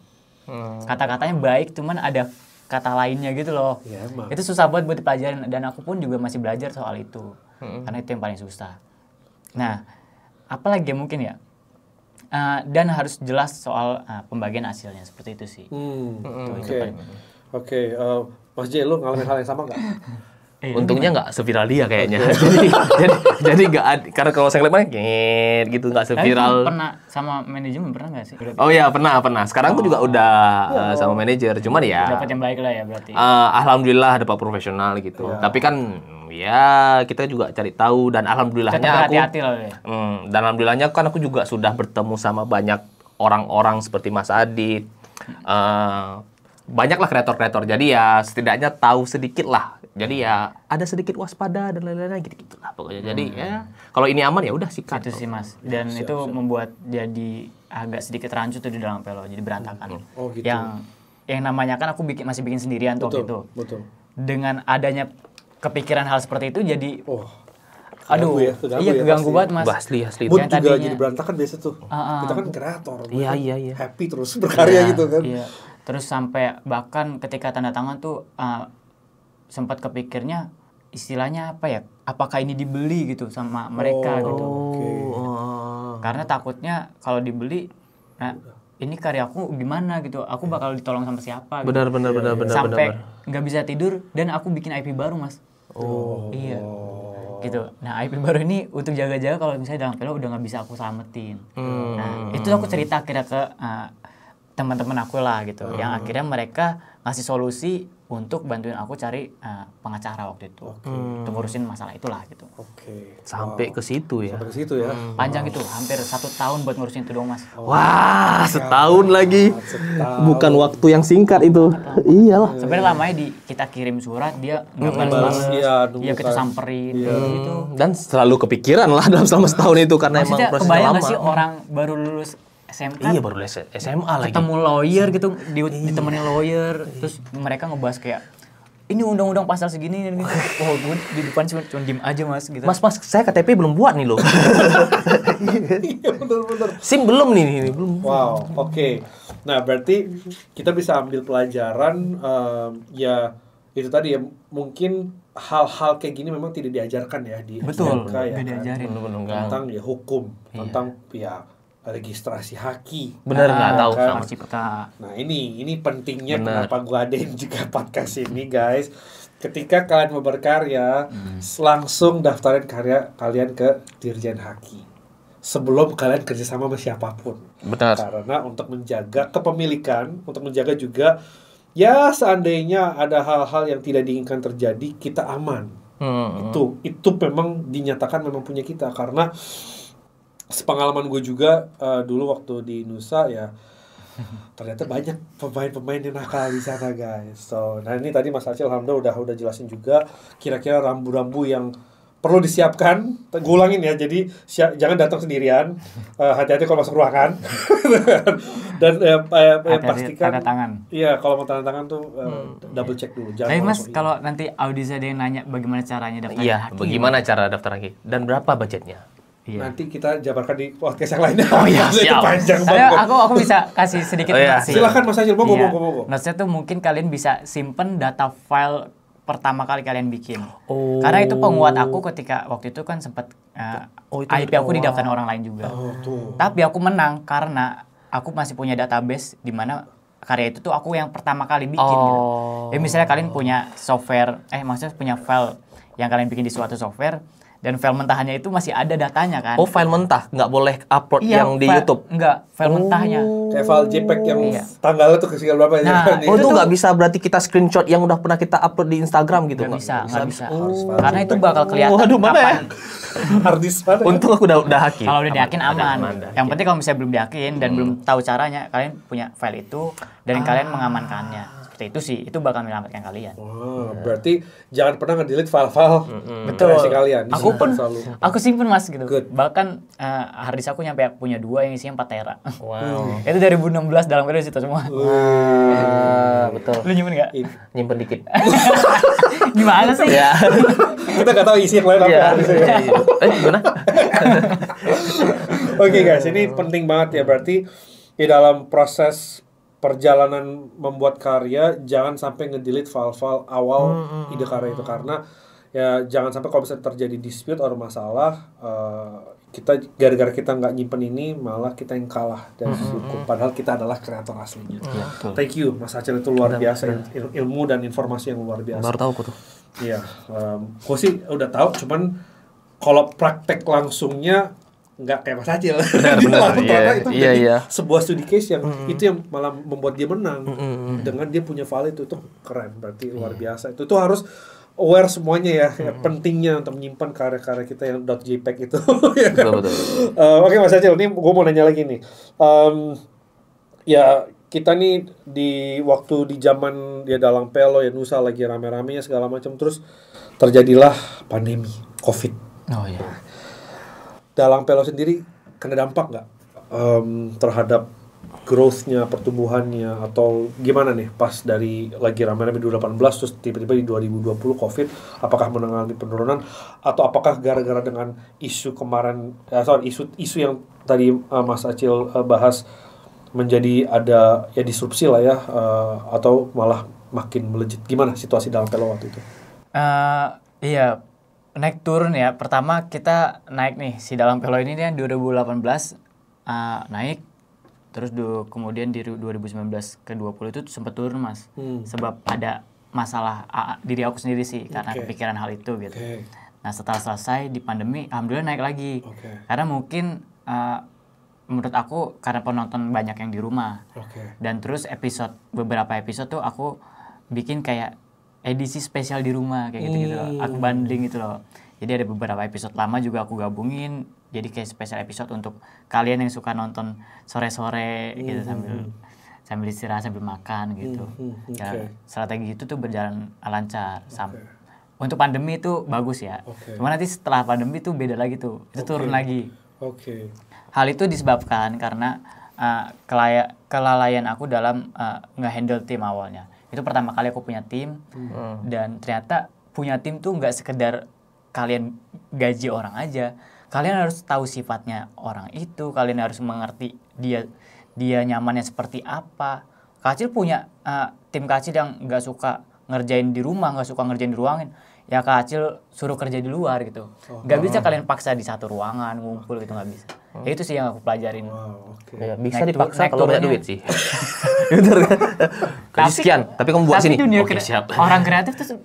Speaker 5: Kata-katanya baik, cuman ada kata lainnya gitu loh.
Speaker 4: Iya, emang.
Speaker 5: Itu susah buat dipelajarin dan aku pun juga masih belajar soal itu. Karena itu yang paling susah. Nah, apalagi mungkin ya? Dan harus jelas soal pembagian hasilnya, seperti itu sih.
Speaker 4: Oke. Mas J, lu ngalamin hal yang sama nggak?
Speaker 3: Untungnya nggak seviral dia kayaknya. jadi nggak karena kalau saya lihat ngit gitu nggak
Speaker 5: Tapi
Speaker 3: seviral.
Speaker 5: pernah sama manajemen pernah nggak sih?
Speaker 3: Oh iya pernah. Sekarang tuh juga udah sama manajer. Cuman ya.
Speaker 5: Dapat yang baik lah ya berarti.
Speaker 3: Alhamdulillah dapat profesional gitu. Tapi kan ya kita juga cari tahu dan alhamdulillahnya
Speaker 5: Tetap
Speaker 3: aku.
Speaker 5: hati-hati lah ya.
Speaker 3: Dan alhamdulillahnya kan aku juga sudah bertemu sama banyak orang-orang seperti Mas Adit. Banyaklah kreator-kreator. Jadi ya setidaknya tahu sedikit lah. Jadi ya ada sedikit waspada dan lain-lain gitu lah pokoknya. Jadi ya kalau ini aman ya udah sikat.
Speaker 5: Itu sih Mas. Dan itu membuat jadi agak sedikit rancu tuh di dalam pelo, jadi berantakan.
Speaker 4: Oh, gitu.
Speaker 5: Yang namanya kan aku masih bikin sendirian tuh waktu itu.
Speaker 4: Betul.
Speaker 5: Dengan adanya kepikiran hal seperti itu jadi
Speaker 4: Keganggu ya,
Speaker 5: keganggu
Speaker 4: pasti.
Speaker 5: banget Mas.
Speaker 3: Asli.
Speaker 4: Mood
Speaker 5: Yang
Speaker 4: juga
Speaker 5: tadinya-
Speaker 4: jadi berantakan biasa tuh. Kita kan kreator.
Speaker 3: Iya,
Speaker 4: kan
Speaker 3: iya.
Speaker 4: Happy terus berkarya gitu kan.
Speaker 5: Iya. Terus sampai bahkan ketika tanda tangan tuh sempat kepikirnya istilahnya apa ya? Apakah ini dibeli gitu sama mereka gitu.
Speaker 4: Oke.
Speaker 5: Karena takutnya kalau dibeli, nah ini karyaku gimana gitu. Aku bakal ditolong sama siapa gitu.
Speaker 3: Benar.
Speaker 5: Sampai nggak bisa tidur dan aku bikin IP baru Mas. Iya. Gitu. Nah IP baru ini untuk jaga-jaga kalau misalnya dalam pelo udah nggak bisa aku selamatin. Nah itu aku cerita akhirnya ke teman-teman aku lah gitu, yang akhirnya mereka ngasih solusi untuk bantuin aku cari pengacara waktu itu, untuk ngurusin masalah itulah gitu.
Speaker 4: Oke.
Speaker 3: Sampai ke situ ya.
Speaker 4: Sampai ke situ ya.
Speaker 5: Panjang itu, hampir 1 tahun buat ngurusin itu dong Mas.
Speaker 3: Wah, setahun lagi.
Speaker 4: Setahun.
Speaker 3: Bukan waktu yang singkat itu. Iyalah.
Speaker 5: Sebenarnya lamanya kita kirim surat dia nggak
Speaker 4: Balas,
Speaker 5: balas,
Speaker 4: iya, nunggu
Speaker 5: iya kita
Speaker 4: kan.
Speaker 5: samperin gitu.
Speaker 3: Dan selalu kepikiran lah dalam selama setahun itu karena emang
Speaker 5: Maksudnya
Speaker 3: prosesnya
Speaker 5: kebayang
Speaker 3: lama.
Speaker 5: nggak sih orang baru lulus SMK
Speaker 3: Iya baru lulus SMA lagi.
Speaker 5: ketemu lawyer gitu, ditemenin lawyer, terus mereka ngebahas kayak ini undang-undang pasal segini gitu. Oh, gue di depan cuma diem aja Mas gitu.
Speaker 3: Mas, saya KTP belum buat nih loh.
Speaker 4: Iya bener-bener.
Speaker 3: SIM belum nih, belum.
Speaker 4: Wow, oke. Nah, berarti kita bisa ambil pelajaran ya itu tadi ya, mungkin hal-hal kayak gini memang tidak diajarkan ya di
Speaker 5: Betul,
Speaker 4: SMK ya
Speaker 5: nggak
Speaker 4: kan?
Speaker 5: diajarin.
Speaker 4: Tentang ya hukum, tentang ya registrasi haki.
Speaker 3: Bener nggak tahu
Speaker 4: kan?
Speaker 3: sama.
Speaker 5: Hak cipta.
Speaker 4: Nah, ini pentingnya
Speaker 3: Bener.
Speaker 4: kenapa gua adain juga podcast ini, guys. Ketika kalian mau berkarya, langsung daftarin karya kalian ke Dirjen Haki sebelum kalian kerjasama sama siapapun.
Speaker 3: Benar.
Speaker 4: Karena untuk menjaga kepemilikan, untuk menjaga juga ya seandainya ada hal-hal yang tidak diinginkan terjadi, kita aman. Itu memang dinyatakan memang punya kita. Karena sepengalaman gue juga dulu waktu di Nusa ya, ternyata banyak pemain-pemain yang nakal di sana, guys. So, nah ini tadi Mas Acil alhamdulillah udah jelasin juga kira-kira rambu-rambu yang perlu disiapkan. Gue ulangin ya, jadi jangan datang sendirian. Hati-hati kalau masuk ruangan. Dan pastikan
Speaker 5: tanda tangan.
Speaker 4: Iya, kalau mau tanda tangan tuh double check dulu. Jangan
Speaker 5: Tapi Mas,
Speaker 4: langsung
Speaker 5: kalau nanti audisi ada yang nanya bagaimana caranya daftar
Speaker 3: Iya,
Speaker 5: haki,
Speaker 3: bagaimana cara daftar haki? Dan berapa budgetnya?
Speaker 5: Iya.
Speaker 4: nanti kita jabarkan di podcast yang lainnya.
Speaker 3: Oh iya,
Speaker 4: Itu
Speaker 3: siap.
Speaker 4: panjang
Speaker 5: Saya
Speaker 4: banget.
Speaker 5: aku bisa kasih sedikit
Speaker 3: Oh, iya.
Speaker 5: notes sih.
Speaker 4: Silakan Mas Acil, monggo.
Speaker 5: Notes-nya tuh mungkin kalian bisa simpen data file pertama kali kalian bikin.
Speaker 3: Oh.
Speaker 5: Karena itu penguat aku ketika waktu itu kan sempat
Speaker 3: itu
Speaker 5: IP aku didaftarin orang lain juga.
Speaker 4: Oh, tuh.
Speaker 5: Tapi aku menang karena aku masih punya database di mana karya itu tuh aku yang pertama kali bikin gitu. Ya misalnya kalian punya software, maksudnya punya file yang kalian bikin di suatu software dan file mentahannya itu masih ada datanya kan.
Speaker 3: Oh, file mentah, nggak boleh upload
Speaker 5: Iya,
Speaker 3: yang di
Speaker 5: file-
Speaker 3: YouTube.
Speaker 5: Enggak, file mentahnya.
Speaker 4: Kayak file JPEG yang
Speaker 5: Iya.
Speaker 4: tanggalnya tuh sekian berapa ya?
Speaker 5: Nah,
Speaker 3: Oh, itu
Speaker 5: tuh-
Speaker 3: nggak bisa berarti kita screenshot yang udah pernah kita upload di Instagram gitu?
Speaker 5: Nggak bisa.
Speaker 4: Harus file
Speaker 5: Karena itu
Speaker 4: JPEG.
Speaker 5: bakal kelihatan
Speaker 3: Waduh, mana ya?
Speaker 4: Harddisk mana?
Speaker 3: Untung aku udah haki.
Speaker 5: Kalau udah diakin aman.
Speaker 3: Ada.
Speaker 5: Yang penting kalau misalnya belum diakin dan belum tahu caranya, kalian punya file itu dan kalian mengamankannya. Seperti itu sih, itu bakal menyelamatkan kalian.
Speaker 4: Oh, berarti jangan pernah nge-delete file-file
Speaker 5: Betul.
Speaker 4: kreasi kalian.
Speaker 5: Aku pun
Speaker 4: selalu.
Speaker 5: aku simpen Mas gitu.
Speaker 4: Good.
Speaker 5: Bahkan harddisk aku nyampe punya 2 yang isinya 4 tera.
Speaker 3: Wow.
Speaker 5: Itu 2016 dalam periode situ semua.
Speaker 3: Betul.
Speaker 5: Lu nyimpen nggak?
Speaker 3: Nyimpen dikit.
Speaker 5: Gimana sih?
Speaker 3: Ya.
Speaker 4: Kita nggak tahu isi yang lain apa.
Speaker 3: Iya.
Speaker 4: harusnya.
Speaker 3: Gimana?
Speaker 4: Oke guys, ini penting banget ya, berarti di dalam proses perjalanan membuat karya jangan sampai nge-delete file-file awal ide karya itu, karena ya jangan sampai kalau bisa terjadi dispute atau masalah kita gara-gara kita nggak nyimpen ini malah kita yang kalah dari sisi hukum, padahal kita adalah kreator aslinya. Thank you Mas Acil, itu luar biasa ilmu dan informasi yang luar biasa.
Speaker 3: Baru tahu aku tuh.
Speaker 4: Iya, gue sih udah tahu, cuman kalau praktek langsungnya nggak kayak Mas Acil.
Speaker 3: Benar.
Speaker 4: Karena itu
Speaker 3: Iya,
Speaker 4: jadi
Speaker 3: iya.
Speaker 4: sebuah studi case yang itu yang malah membuat dia menang dengan dia punya file itu keren, berarti luar biasa. Itu tuh harus aware semuanya ya, ya pentingnya untuk menyimpan karya-karya kita yang .jpeg itu. Ya kan?
Speaker 3: Betul.
Speaker 4: Oke Mas Acil, ini gue mau nanya lagi nih. Ya kita nih di waktu di zaman ya Dalang Pelo ya Nusa lagi rame-ramenya segala macam, terus terjadilah pandemi COVID.
Speaker 5: Oh iya.
Speaker 4: Dalang Pelo sendiri kena dampak nggak terhadap growth-nya, pertumbuhannya, atau gimana nih pas dari lagi rame-rame 2018 terus tiba-tiba di 2020 COVID, apakah mengalami penurunan atau apakah gara-gara dengan isu kemarin isu yang tadi Mas Acil bahas menjadi ada ya disrupsi lah ya, atau malah makin melejit? Gimana situasi Dalang Pelo waktu itu?
Speaker 5: Iya, naik turun ya. Pertama kita naik nih, si Dalang Pelo ini nih 2018 naik, terus kemudian di 2019 ke 20 itu sempat turun Mas. Sebab ada masalah diri aku sendiri sih, karena kepikiran hal itu gitu. Nah setelah selesai di pandemi, alhamdulillah naik lagi. Karena mungkin menurut aku karena penonton banyak yang di rumah. Dan terus beberapa episode tuh aku bikin kayak edisi spesial di rumah kayak gitu loh. Aku bundling gitu loh. Jadi ada beberapa episode lama juga aku gabungin. Jadi kayak spesial episode untuk kalian yang suka nonton sore-sore gitu sambil istirahat sambil makan gitu. Ya, strategi itu tuh berjalan lancar. Untuk pandemi itu bagus ya. Cuma nanti setelah pandemi tuh beda lagi tuh. Itu turun lagi. Hal itu disebabkan karena kelalaian aku dalam nge-handle tim awalnya. Itu pertama kali aku punya tim. Dan ternyata punya tim tuh nggak sekedar kalian gaji orang aja. Kalian harus tahu sifatnya orang itu, kalian harus mengerti dia nyamannya seperti apa. Kacil punya tim Kacil yang nggak suka ngerjain di rumah, nggak suka ngerjain di ruangan. Ya Kacil suruh kerja di luar gitu. Nggak bisa kalian paksa di satu ruangan ngumpul gitu, nggak bisa. Ya itu sih yang aku pelajarin.
Speaker 3: Ya, bisa
Speaker 5: Naik
Speaker 3: dipaksa
Speaker 5: naik
Speaker 3: kalau banyak
Speaker 5: turunnya.
Speaker 3: duit sih. Bener kan? Gaji sekian, tapi kamu buat
Speaker 5: Tapi
Speaker 3: sini.
Speaker 5: dunia
Speaker 3: Oke, siap.
Speaker 5: orang kreatif tuh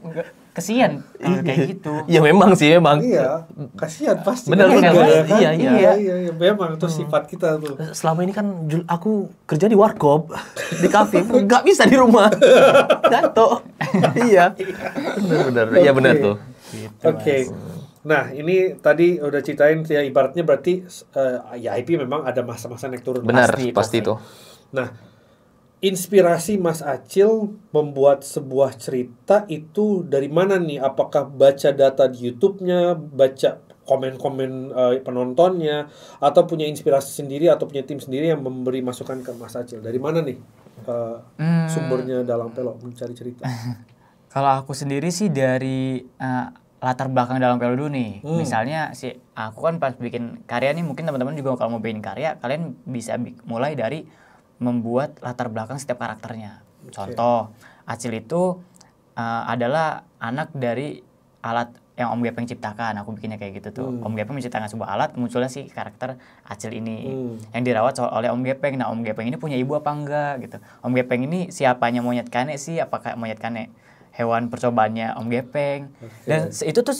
Speaker 5: kesian kalau kayak gitu.
Speaker 3: Ya memang sih, memang.
Speaker 4: Iya, kasihan pasti.
Speaker 3: Benar,
Speaker 4: Kan
Speaker 3: benar.
Speaker 4: enggak ya kan?
Speaker 3: Iya.
Speaker 4: Iya, memang itu sifat kita tuh.
Speaker 3: Selama ini kan aku kerja di warkop, di kafe, nggak bisa di rumah. Gato. Iya. Benar. Iya benar tuh.
Speaker 4: Oke. Nah, ini tadi udah ceritain ya, ibaratnya berarti ya IP memang ada masa-masa naik turun.
Speaker 3: Benar, pasti itu.
Speaker 4: Nah, inspirasi Mas Acil membuat sebuah cerita itu dari mana nih? Apakah baca data di YouTube-nya, baca komen-komen penontonnya, atau punya inspirasi sendiri atau punya tim sendiri yang memberi masukan ke Mas Acil? Dari mana nih sumbernya dalam Pelo mencari cerita?
Speaker 5: Kalau aku sendiri sih dari latar belakang dalam Pelo dulu nih. Misalnya aku kan pas bikin karya nih, mungkin teman-teman juga kalau mau bikin karya, kalian bisa mulai dari membuat latar belakang setiap karakternya. Contoh, Acil itu adalah anak dari alat yang Om Gepeng ciptakan. Aku bikinnya kayak gitu tuh. Om Gepeng menciptakan sebuah alat, munculnya si karakter Acil ini yang dirawat oleh Om Gepeng. Nah, Om Gepeng ini punya ibu apa enggak gitu. Om Gepeng ini siapanya monyet kane sih? Apakah monyet kane hewan percobaannya Om Gepeng? Dan itu tuh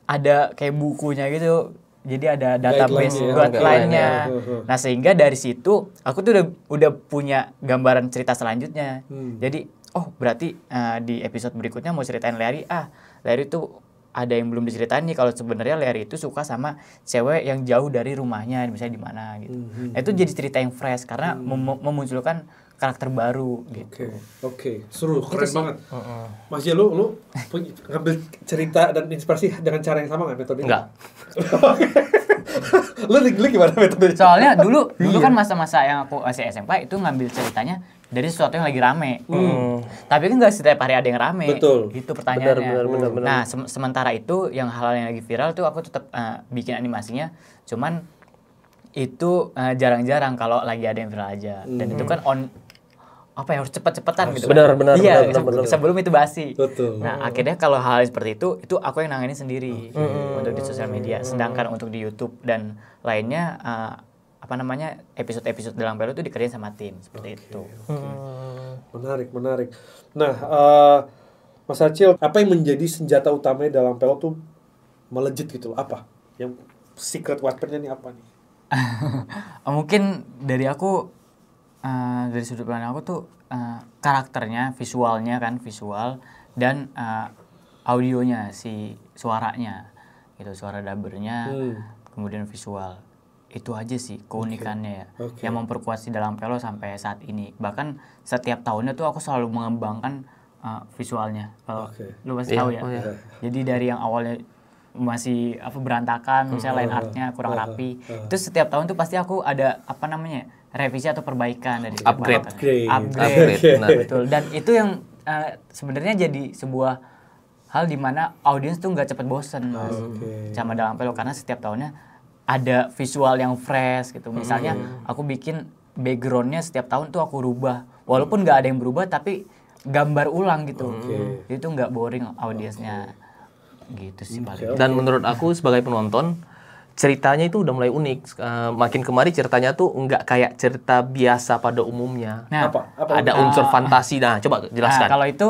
Speaker 5: ada kayak bukunya gitu. Jadi ada database guideline-nya. Nah, sehingga dari situ aku tuh udah punya gambaran cerita selanjutnya. Jadi, oh berarti di episode berikutnya mau ceritain Larry. Larry tuh ada yang belum diceritain nih, kalau sebenarnya Larry itu suka sama cewek yang jauh dari rumahnya, misalnya di mana gitu. Nah, itu jadi cerita yang fresh karena memunculkan karakter baru gitu.
Speaker 4: Oke. Seru, keren banget. Mas Jel, lu ngambil cerita dan inspirasi dengan cara yang sama nggak metodenya?
Speaker 3: Enggak.
Speaker 4: Lu gimana metodenya?
Speaker 5: Soalnya dulu kan masa-masa yang aku masih SMP itu ngambil ceritanya dari sesuatu yang lagi rame. Tapi kan nggak setiap hari ada yang rame.
Speaker 4: Betul.
Speaker 5: Itu pertanyaannya.
Speaker 3: Benar.
Speaker 5: Nah, sementara itu yang hal yang lagi viral tuh aku tetap bikin animasinya. Cuman itu jarang-jarang kalau lagi ada yang viral aja. Dan itu kan harus cepet-cepetan gitu.
Speaker 3: Benar.
Speaker 5: Iya, sebelum itu basi.
Speaker 4: Betul.
Speaker 5: Nah, akhirnya kalau hal seperti itu aku yang nanganin sendiri untuk di sosial media. Sedangkan untuk di YouTube dan lainnya episode-episode dalam Pelo itu dikerjain sama tim seperti itu.
Speaker 4: Menarik. Nah, Mas Acil, apa yang menjadi senjata utamanya dalam Pelo tuh melejit gitu? Apa? Yang secret weaponnya nih apa nih?
Speaker 5: Mungkin dari aku dari sudut pandang aku tuh karakternya, visual dan audionya, suaranya gitu, suara dubbernya, kemudian visual. Itu aja sih keunikannya ya, yang memperkuat si dalam Pelo sampai saat ini. Bahkan setiap tahunnya tuh aku selalu mengembangkan visualnya. Kalau lu pasti tahu ya. Jadi dari yang awalnya masih berantakan, misalnya line artnya kurang rapi, itu setiap tahun tuh pasti aku ada revisi atau perbaikan dari
Speaker 3: Upgrade.
Speaker 5: Benar. Betul. Dan itu yang sebenarnya jadi sebuah hal di mana audiens tuh nggak cepet bosen sama dalam Pelo, karena setiap tahunnya ada visual yang fresh gitu. Misalnya aku bikin backgroundnya setiap tahun tuh aku rubah, walaupun nggak ada yang berubah tapi gambar ulang gitu. Itu nggak boring audiensnya. Gitu sih paling.
Speaker 3: Dan menurut aku sebagai penonton, ceritanya itu udah mulai unik. Makin kemari ceritanya tuh nggak kayak cerita biasa pada umumnya.
Speaker 5: Nah,
Speaker 3: ada unsur fantasi. Nah, coba jelaskan.
Speaker 5: Kalau itu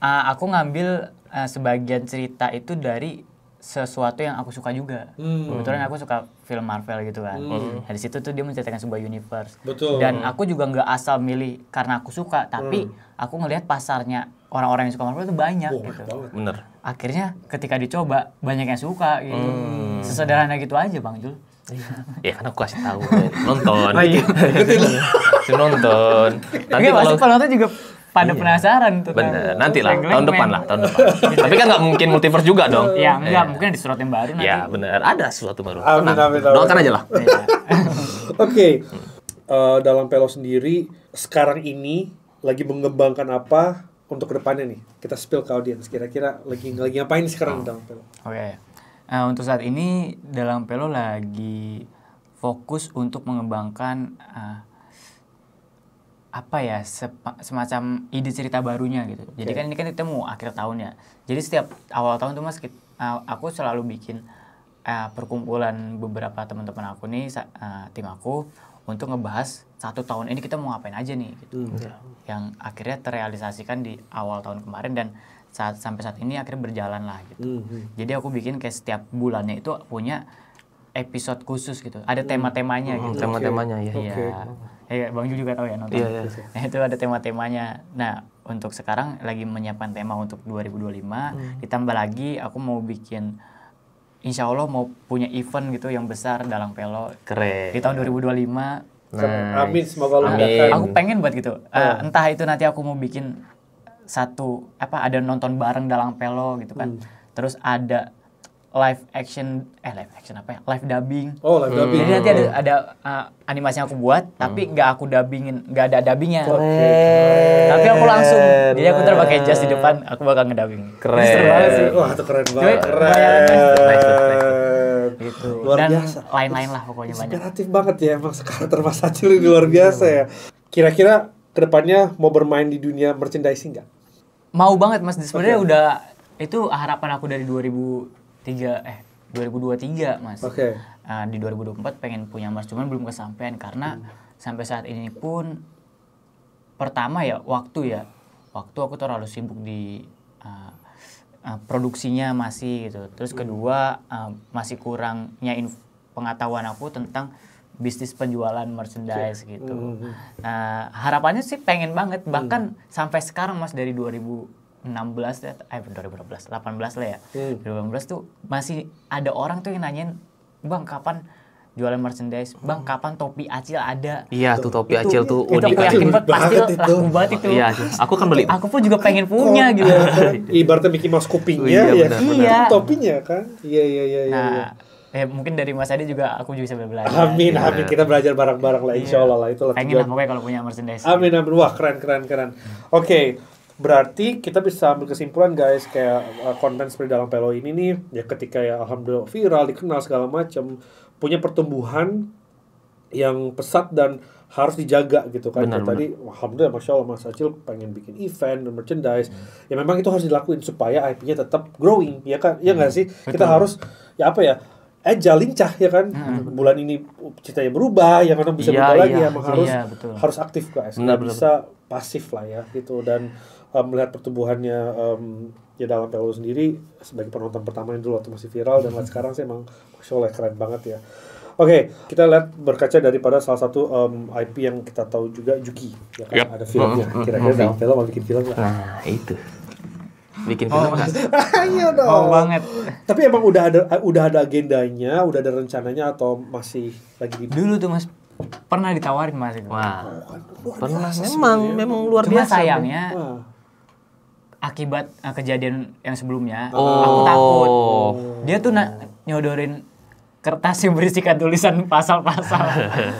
Speaker 5: aku ngambil sebagian cerita itu dari sesuatu yang aku suka juga. Kebetulan aku suka film Marvel gitu kan. Dari situ tuh dia menceritakan sebuah universe.
Speaker 4: Betul.
Speaker 5: Dan aku juga nggak asal milih karena aku suka, tapi aku ngelihat pasarnya orang-orang yang suka Marvel itu banyak gitu.
Speaker 3: Bener.
Speaker 5: Akhirnya ketika dicoba banyak yang suka gitu. Sesederhana gitu aja Bang Jul.
Speaker 3: Ya kan aku kasih tahu nonton.
Speaker 5: Iya.
Speaker 3: Nonton. Nanti
Speaker 5: Pasti
Speaker 3: kalau
Speaker 5: penonton juga pada penasaran tuh.
Speaker 3: bener, nanti lah tahun depan. Tapi kan nggak mungkin multiverse juga dong.
Speaker 5: Ya enggak, mungkin diserot yang baru nanti.
Speaker 3: Ya bener, ada sesuatu baru.
Speaker 4: Amin.
Speaker 3: Doakan aja lah.
Speaker 4: Oke. Dalam Pelo sendiri sekarang ini lagi mengembangkan apa? untuk kedepannya nih, kita spill ke audiens, kira-kira lagi ngapain sekarang dalam Pelo?
Speaker 5: Oke. Untuk saat ini dalam Pelo lagi fokus untuk mengembangkan semacam ide cerita barunya gitu. Jadi kan ini kan kita mau akhir tahun ya. Jadi setiap awal tahun tuh Mas, aku selalu bikin perkumpulan beberapa teman-teman aku nih, tim aku, untuk ngebahas 1 tahun ini kita mau ngapain aja nih gitu. Yang akhirnya terrealisasikan di awal tahun kemarin dan sampai saat ini akhirnya berjalan lah gitu. Jadi aku bikin kayak setiap bulannya itu punya episode khusus gitu. Ada tema-temanya gitu.
Speaker 3: Tema-temanya ya.
Speaker 5: Iya. Bang Ju juga tahu ya nonton.
Speaker 3: Iya.
Speaker 5: Nah, itu ada tema-temanya. Nah, untuk sekarang lagi menyiapkan tema untuk 2025. Ditambah lagi aku mau bikin, insya Allah mau punya event gitu yang besar dalam Pelo.
Speaker 3: Keren.
Speaker 5: Di tahun 2025.
Speaker 4: Amin, semoga lu
Speaker 5: Aku pengen buat gitu. Entah itu nanti aku mau bikin ada nonton bareng dalam Pelo gitu kan. Terus ada live dubbing.
Speaker 4: Oh, live dubbing.
Speaker 5: Jadi nanti ada animasi yang aku buat, tapi nggak aku dubbingin, nggak ada dubbingnya. Tapi aku langsung, jadi aku pakai jas di depan, aku bakal ngedubbing.
Speaker 3: Keren.
Speaker 5: Seru banget sih.
Speaker 4: Wah, itu keren banget.
Speaker 5: Gitu.
Speaker 4: Luar
Speaker 5: Dan
Speaker 4: biasa.
Speaker 5: lain-lain lah pokoknya banyak.
Speaker 4: Inspiratif banget ya, emang karakter Mas Acil ini luar biasa ya. Kira-kira kedepannya mau bermain di dunia merchandising nggak?
Speaker 5: Mau banget Mas, sebenarnya udah, itu harapan aku dari 2023 Mas. Di 2024 pengen punya Mas, cuman belum kesampaian karena sampai saat ini pun pertama ya waktu aku terlalu sibuk di produksinya masih gitu. Terus kedua masih kurangnya pengetahuan aku tentang bisnis penjualan merchandise gitu. Nah, harapannya sih pengen banget, bahkan sampai sekarang Mas, dari 2018 lah ya. 2018 tuh masih ada orang tuh yang nanyain, "Bang, kapan jualan merchandise? Bang, kapan topi Acil ada?"
Speaker 3: Iya, tuh topi Acil tuh
Speaker 5: Itu
Speaker 3: unik.
Speaker 5: aku yakin banget pasti laku banget itu.
Speaker 3: Iya, aku kan beli.
Speaker 5: Aku pun juga pengen punya gitu.
Speaker 4: Ibaratnya Mickey Mouse kupingnya
Speaker 3: Iya,
Speaker 4: ya.
Speaker 3: benar.
Speaker 5: Iya.
Speaker 4: Topinya kan. Iya.
Speaker 5: Nah, mungkin dari Mas Adi juga aku juga bisa belajar.
Speaker 4: Amin. Kita belajar bareng-bareng lah, insya Allah lah, itulah
Speaker 5: Pengen lah pokoknya kalau punya merchandise.
Speaker 4: Amin. Wah, keren. Oke, berarti kita bisa ambil kesimpulan guys, kayak konten seperti dalam Pelo ini nih, ya ketika ya alhamdulillah viral, dikenal segala macam, punya pertumbuhan yang pesat dan harus dijaga gitu kan. Tadi alhamdulillah Masya Allah Mas Acil pengen bikin event dan merchandise. Ya memang itu harus dilakuin supaya IP-nya tetap growing, ya kan? Iya nggak sih? Kita harus lincah ya kan. Bulan ini ceritanya berubah, yang orang bisa berubah lagi, emang harus aktif guys. Nggak bisa pasif lah ya gitu. Dan melihat pertumbuhannya ya dalam Pelo sendiri sebagai penonton pertamanya dulu waktu masih viral, dan sekarang sih emang Masya Allah keren banget ya. Oke, kita lihat berkaca daripada salah satu IP yang kita tahu juga, Juki ya kan, ada filmnya. Kira-kira dalam Pelo mau bikin film nggak?
Speaker 3: Nah, itu. Bikin film nggak?
Speaker 4: Ayo dong.
Speaker 5: Mau banget.
Speaker 4: Tapi emang udah ada agendanya, udah ada rencananya, atau masih lagi di...
Speaker 5: Dulu tuh Mas pernah ditawarin Mas itu.
Speaker 3: Wah.
Speaker 4: Pernah,
Speaker 3: Memang luar
Speaker 5: Cuma
Speaker 3: biasa.
Speaker 5: sayangnya akibat kejadian yang sebelumnya, aku takut. Dia tuh nyodorin kertas yang berisikan tulisan pasal-pasal.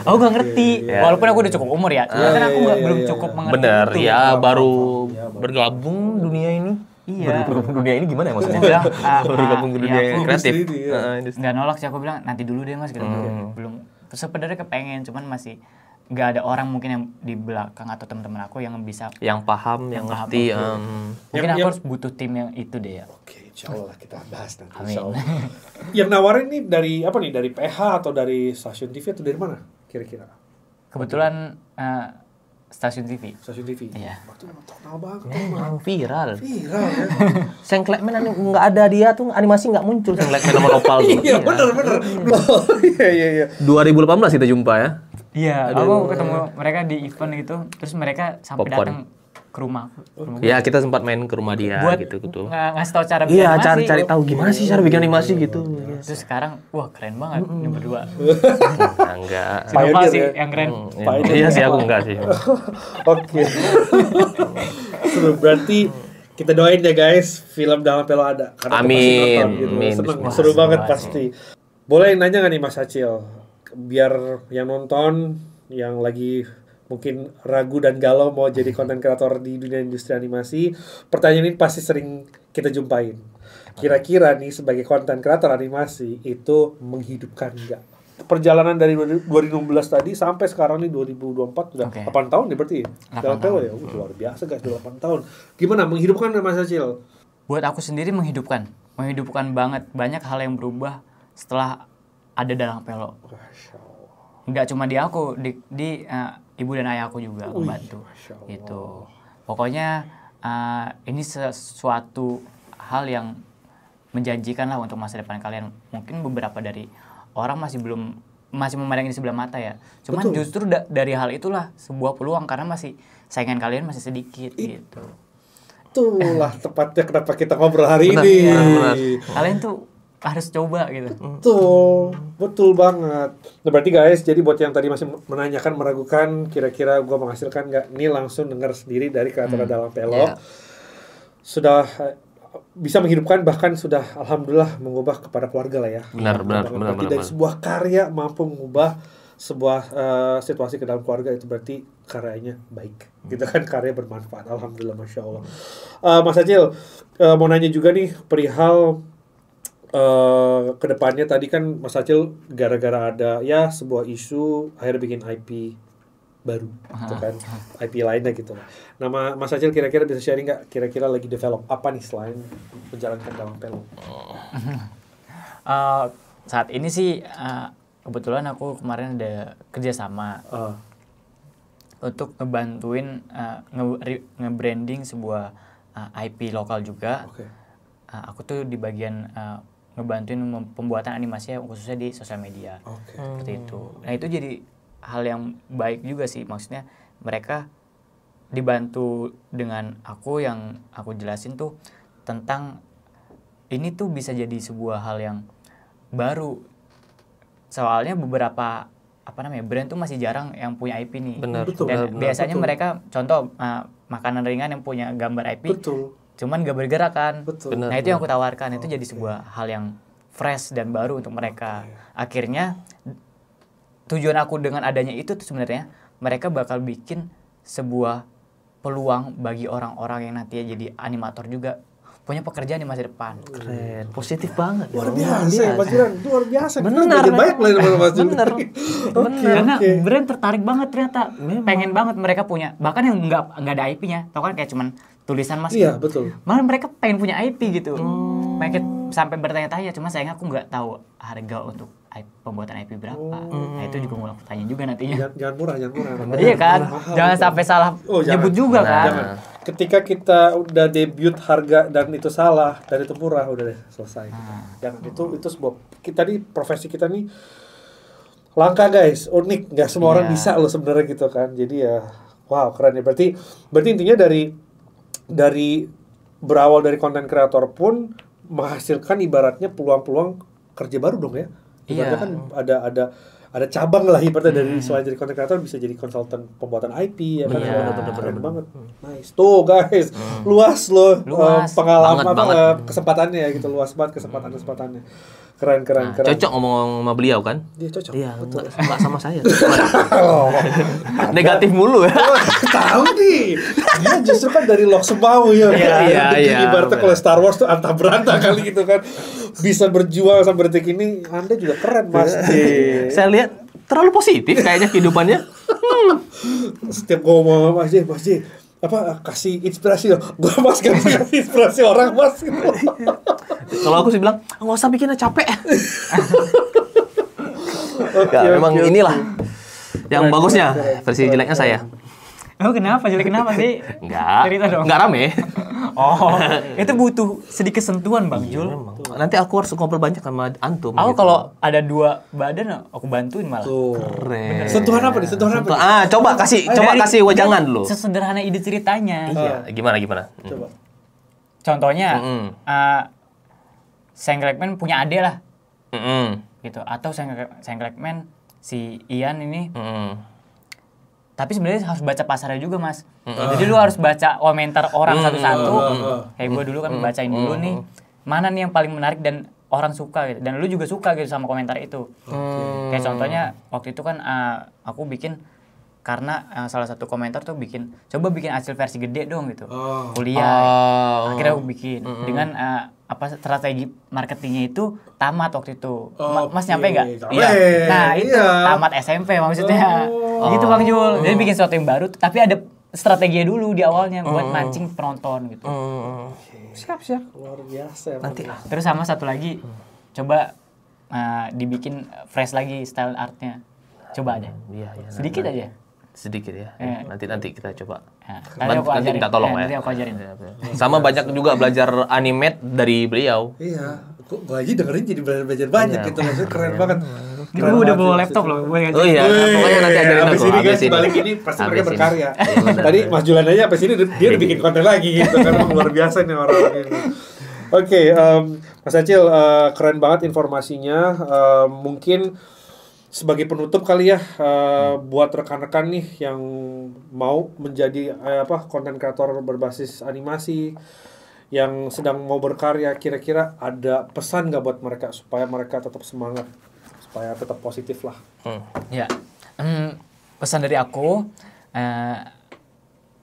Speaker 5: Aku gak ngerti. Walaupun aku udah cukup umur ya. Kan aku belum cukup mengerti.
Speaker 3: Bener,
Speaker 5: itu.
Speaker 3: ya baru bergabung dunia ini.
Speaker 5: Iya.
Speaker 3: Bergabung dunia ini gimana ya maksudnya?
Speaker 5: Bilang,
Speaker 3: Bergabung ke dunia
Speaker 5: aku
Speaker 3: kreatif.
Speaker 4: industri.
Speaker 5: nggak nolak sih, aku bilang nanti dulu deh Mas gitu. Belum, sebenarnya kepengen, cuman masih nggak ada orang mungkin yang di belakang atau teman-teman aku yang bisa,
Speaker 3: Yang paham, yang
Speaker 5: paham,
Speaker 3: ngerti.
Speaker 5: mungkin aku harus butuh tim yang itu deh ya.
Speaker 4: Oke, insya Allah kita bahas nanti.
Speaker 5: Amin.
Speaker 4: Insya Allah. Yang nawarin nih dari apa nih? Dari PH atau dari stasiun TV atau dari mana? Kira-kira?
Speaker 5: Kebetulan stasiun TV.
Speaker 4: Stasiun TV.
Speaker 5: Iya.
Speaker 4: Waktu emang terkenal banget.
Speaker 3: Emang viral.
Speaker 4: Viral ya.
Speaker 3: Sengklekmen nggak ada dia tuh animasi nggak muncul Sengklekmen sama Nopal tuh.
Speaker 4: Iya, bener. Oh, iya.
Speaker 3: 2018 kita jumpa ya.
Speaker 5: Iya, aku ketemu mereka di event gitu, terus mereka sampai
Speaker 3: Popcorn.
Speaker 5: datang ke rumahku.
Speaker 3: Ya kita sempat main ke rumah dia
Speaker 5: Buat
Speaker 3: gitu.
Speaker 5: ngasih tahu cara bikin
Speaker 3: Iya,
Speaker 5: animasi.
Speaker 3: cari tahu gimana sih cara bikin animasi gitu.
Speaker 5: Terus sekarang, wah keren banget ini berdua.
Speaker 3: Enggak.
Speaker 5: Si Nopal
Speaker 4: Pioneer
Speaker 5: sih
Speaker 4: ya.
Speaker 5: yang keren.
Speaker 3: Iya sih, aku enggak sih.
Speaker 4: Oke. Berarti kita doain ya guys, film dalam Pelo ada. Karena aku pasti nonton gitu.
Speaker 3: Amin.
Speaker 4: Seneng,
Speaker 5: Wah,
Speaker 4: seru banget
Speaker 5: seru
Speaker 4: pasti. Boleh nanya nggak nih Mas Acil? Biar yang nonton, yang lagi mungkin ragu dan galau mau jadi konten kreator di dunia industri animasi, pertanyaan ini pasti sering kita jumpain. Kira-kira nih sebagai konten kreator animasi itu menghidupkan nggak? Perjalanan dari 2016 tadi sampai sekarang nih 2024 udah 8 tahun nih berarti ya?
Speaker 5: 8 tahun.
Speaker 4: Ya, luar biasa guys, 8 tahun. Gimana menghidupkan Mas Acil?
Speaker 5: Buat aku sendiri menghidupkan banget. Banyak hal yang berubah setelah ada Dalang Pelo. Nggak cuma di aku, di ibu dan ayah aku juga membantu. Gitu. Pokoknya ini sesuatu hal yang menjanjikan lah untuk masa depan kalian. Mungkin beberapa dari orang masih memandang ini sebelah mata ya. Cuman justru dari hal itulah sebuah peluang karena masih saingan kalian masih sedikit gitu.
Speaker 4: Itulah tepatnya kenapa kita ngobrol hari ini.
Speaker 3: Benar.
Speaker 5: Kalian tuh harus coba gitu.
Speaker 4: Betul banget. Nah, berarti guys, jadi buat yang tadi masih menanyakan, meragukan kira-kira gua menghasilkan nggak, nih langsung dengar sendiri dari kreator Dalang Pelo. Sudah bisa menghidupkan, bahkan sudah alhamdulillah mengubah kepada keluarga lah ya.
Speaker 3: Benar.
Speaker 4: Dari sebuah karya mampu mengubah sebuah situasi ke dalam keluarga, itu berarti karyanya baik. Gitu kan, karya bermanfaat. Alhamdulillah, Masya Allah. Mas Acil, mau nanya juga nih perihal kedepannya. Tadi kan Mas Acil gara-gara ada ya sebuah isu akhirnya bikin IP baru gitu kan, IP lainnya gitu. Nah Mas Acil kira-kira bisa sharing nggak, kira-kira lagi develop apa nih selain menjalankan Dalang Pelo?
Speaker 5: Saat ini sih kebetulan aku kemarin ada kerjasama untuk ngebantuin nge-branding sebuah IP lokal juga. Aku tuh di bagian ngebantuin pembuatan animasi khususnya di sosial media. Seperti itu. Nah itu jadi hal yang baik juga sih, maksudnya mereka dibantu dengan aku yang aku jelasin tuh tentang ini tuh bisa jadi sebuah hal yang baru. Soalnya beberapa brand tuh masih jarang yang punya IP nih.
Speaker 3: Benar.
Speaker 5: Dan biasanya mereka contoh makanan ringan yang punya gambar IP. Cuman gak bergerak kan. Nah itu yang aku tawarkan, itu jadi sebuah hal yang fresh dan baru untuk mereka. Akhirnya tujuan aku dengan adanya itu tuh sebenarnya mereka bakal bikin sebuah peluang bagi orang-orang yang nantinya jadi animator juga punya pekerjaan di masa depan.
Speaker 3: Keren, positif banget.
Speaker 4: Luar biasa ya Mas Jiran, luar biasa.
Speaker 3: Benar.
Speaker 4: Baik lah Mas Jiran.
Speaker 3: Benar.
Speaker 5: Karena brand tertarik banget ternyata, pengen banget mereka punya. Bahkan yang nggak ada IP-nya, tau kan kayak cuman tulisan Mas.
Speaker 4: Iya betul.
Speaker 5: Malah mereka pengen punya IP gitu. Mereka sampai bertanya-tanya, cuma sayangnya aku nggak tahu harga untuk pembuatan IP berapa. Nah itu juga mau aku tanya juga nantinya.
Speaker 4: Jangan murah.
Speaker 5: Iya kan, jangan sampai salah nyebut juga kan.
Speaker 4: Jangan. Ketika kita udah debut harga dan itu salah dan itu murah, udah deh selesai. Jangan, itu sebuah kita nih, profesi kita nih langka guys, unik, nggak semua orang bisa loh sebenarnya gitu kan. Jadi ya wow, keren ya. Berarti intinya dari berawal dari konten kreator pun menghasilkan ibaratnya peluang-peluang kerja baru dong ya. Ibaratnya kan ada cabang lah ibaratnya dari selain jadi content creator bisa jadi konsultan pembuatan IP ya kan. Keren banget. Nice. Tuh guys, luas loh pengalaman kesempatannya ya gitu, luas banget kesempatannya. Keren.
Speaker 3: Cocok ngomong sama beliau kan?
Speaker 4: Dia cocok.
Speaker 3: Iya, enggak sama saya. Negatif mulu ya.
Speaker 4: Tahu nih. Dia justru kan dari Lok Semau ya.
Speaker 3: Iya.
Speaker 4: Ibaratnya kalau Star Wars tuh antah berantah kali gitu kan. Bisa berjuang sampai detik ini, Anda juga keren Mas.
Speaker 3: Saya lihat terlalu positif kayaknya kehidupannya.
Speaker 4: Setiap gue ngomong Mas J, kasih inspirasi loh. Gue Mas kasih inspirasi orang Mas gitu.
Speaker 3: Kalau aku sih bilang, nggak usah bikinnya capek. Memang inilah yang bagusnya. Versi jeleknya saya.
Speaker 5: Oh kenapa? Jelek kenapa sih? Cerita dong.
Speaker 3: Enggak rame.
Speaker 5: Oh, itu butuh sedikit sentuhan Bang Jul.
Speaker 3: Nanti aku harus ngobrol banyak sama antum.
Speaker 5: Aku kalau ada 2 badan aku bantuin malah.
Speaker 3: Keren.
Speaker 4: Sentuhan apa nih?
Speaker 3: Coba kasih wajangan dulu.
Speaker 5: Sesederhana ide ceritanya.
Speaker 3: Iya, gimana?
Speaker 4: Coba.
Speaker 5: Contohnya, Sengklekman punya adik lah. Gitu. Atau Sengklekman si Ian ini. Tapi sebenarnya harus baca pasarnya juga Mas. Jadi lu harus baca komentar orang satu-satu. Kayak gue dulu kan bacain dulu nih, mana nih yang paling menarik dan orang suka gitu. Dan lu juga suka gitu sama komentar itu. Kayak contohnya waktu itu kan aku bikin karena salah satu komentar tuh coba bikin Acil versi gede dong gitu.
Speaker 4: Oh.
Speaker 5: Kuliah. Akhirnya aku bikin dengan strategi marketingnya itu tamat waktu itu. Mas nyampe nggak? Iya. Nah itu tamat SMP maksudnya. Gitu Bang Jul. Jadi bikin sesuatu yang baru, tapi ada strateginya dulu di awalnya buat mancing penonton gitu.
Speaker 4: Siap. Luar biasa.
Speaker 3: Nanti
Speaker 5: Terus sama satu lagi, coba dibikin fresh lagi style artnya. Coba aja.
Speaker 3: Iya.
Speaker 5: Sedikit aja.
Speaker 3: Sedikit ya. Nanti kita coba.
Speaker 5: Nanti
Speaker 3: minta tolong
Speaker 5: nanti
Speaker 3: ya.
Speaker 5: aku ajarin.
Speaker 3: Sama banyak juga belajar animate dari beliau.
Speaker 4: Iya. Gue aja dengerin jadi belajar banyak gitu. Maksudnya keren banget.
Speaker 5: Gue udah bawa laptop loh.
Speaker 3: Oh iya, pokoknya nanti ajarin aku.
Speaker 4: Abis ini guys, balik ini pasti mereka berkarya. Tadi Mas Julan aja abis ini dia udah bikin konten lagi gitu kan. Luar biasa nih orang ini. Oke, Mas Acil, keren banget informasinya. Mungkin sebagai penutup kali ya, buat rekan-rekan nih yang mau menjadi konten kreator berbasis animasi, yang sedang mau berkarya, kira-kira ada pesan nggak buat mereka supaya mereka tetap semangat, supaya tetap positif lah?
Speaker 5: Ya, pesan dari aku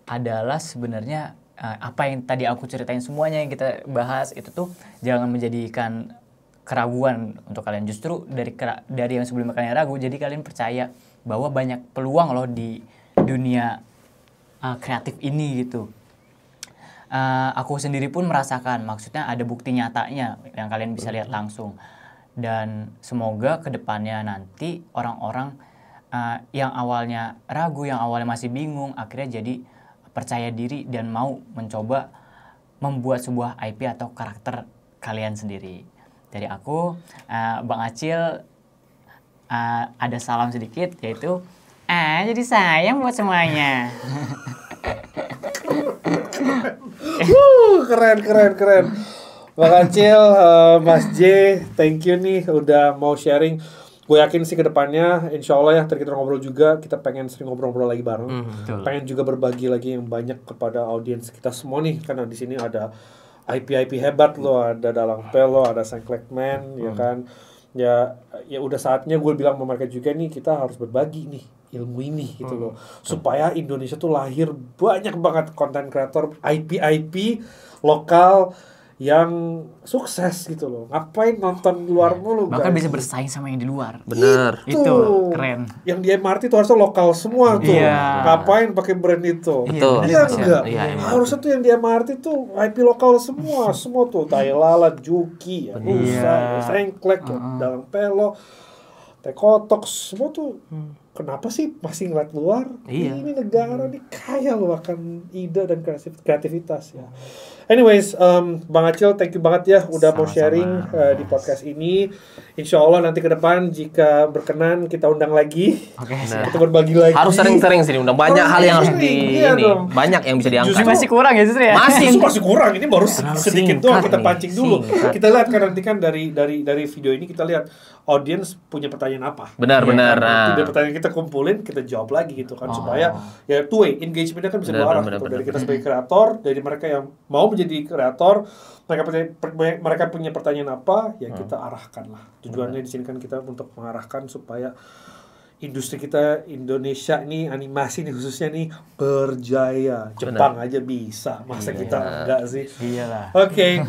Speaker 5: adalah sebenarnya apa yang tadi aku ceritain semuanya yang kita bahas itu tuh jangan menjadikan keraguan untuk kalian. Justru dari yang sebelumnya kalian ragu, jadi kalian percaya bahwa banyak peluang loh di dunia kreatif ini gitu. Aku sendiri pun merasakan, maksudnya ada bukti nyatanya yang kalian bisa lihat langsung. Dan semoga kedepannya nanti orang-orang yang awalnya ragu, yang awalnya masih bingung, akhirnya jadi percaya diri dan mau mencoba membuat sebuah IP atau karakter kalian sendiri. Dari aku, Bang Acil, ada salam sedikit, yaitu jadi sayang buat semuanya.
Speaker 4: Keren. Bang Acil, Mas J, thank you nih udah mau sharing. Gue yakin sih ke depannya, insya Allah ya, tadi kita ngobrol juga, kita pengen sering ngobrol-ngobrol lagi bareng. Pengen juga berbagi lagi yang banyak kepada audiens kita semua nih, karena di sini ada IP hebat loh, ada Dalang Pelo, ada Sengklekman, ya kan. Ya udah saatnya gue bilang sama mereka juga nih, kita harus berbagi nih ilmu ini gitu loh. Supaya Indonesia tuh lahir banyak banget konten kreator IP lokal yang sukses gitu loh. Ngapain nonton luar mulu,
Speaker 5: bahkan
Speaker 4: guys?
Speaker 5: bisa bersaing sama yang di luar.
Speaker 3: Bener.
Speaker 5: Itu keren.
Speaker 4: Yang di MRT tuh harusnya lokal semua tuh.
Speaker 5: Iya.
Speaker 4: Ngapain pakai brand itu?
Speaker 3: Betul.
Speaker 4: Iya enggak?
Speaker 3: Iya,
Speaker 4: Harusnya tuh yang di MRT tuh IP lokal semua tuh. Thailalat, Juki, ya, Nusa, Sengklek, ya, Dalang Pelo, Tekotok, semua tuh. Kenapa sih masih ngeliat luar?
Speaker 3: Iya.
Speaker 4: Ini negara nih kaya loh akan ide dan kreativitas ya. Anyways, Bang Acil, thank you banget ya udah mau sharing di podcast ini. Insya Allah nanti ke depan jika berkenan kita undang lagi.
Speaker 5: Oke,
Speaker 4: Kita berbagi lagi.
Speaker 3: Harus sering-sering sih diundang. Banyak hal yang harus
Speaker 4: Iya dong.
Speaker 3: banyak yang bisa diangkat.
Speaker 5: Justru masih kurang ya justru ya.
Speaker 4: Masih kurang. Ini baru sedikit doang kita
Speaker 3: nih.
Speaker 4: pancing dulu.
Speaker 3: Singkat.
Speaker 4: Kita lihat kan nanti kan dari video ini kita lihat audience punya pertanyaan apa.
Speaker 3: Benar.
Speaker 4: Nanti dari pertanyaan kita kumpulin, kita jawab lagi gitu kan supaya ya two way engagementnya kan bisa dua arah gitu. Dari kita sebagai kreator, dari mereka yang mau menjadi kreator, mereka punya pertanyaan apa, ya kita arahkan lah. Tujuannya di sini kan kita untuk mengarahkan supaya industri kita Indonesia nih, animasi nih khususnya nih berjaya. Jepang aja bisa, masa kita enggak sih?
Speaker 5: Iyalah.
Speaker 4: Oke,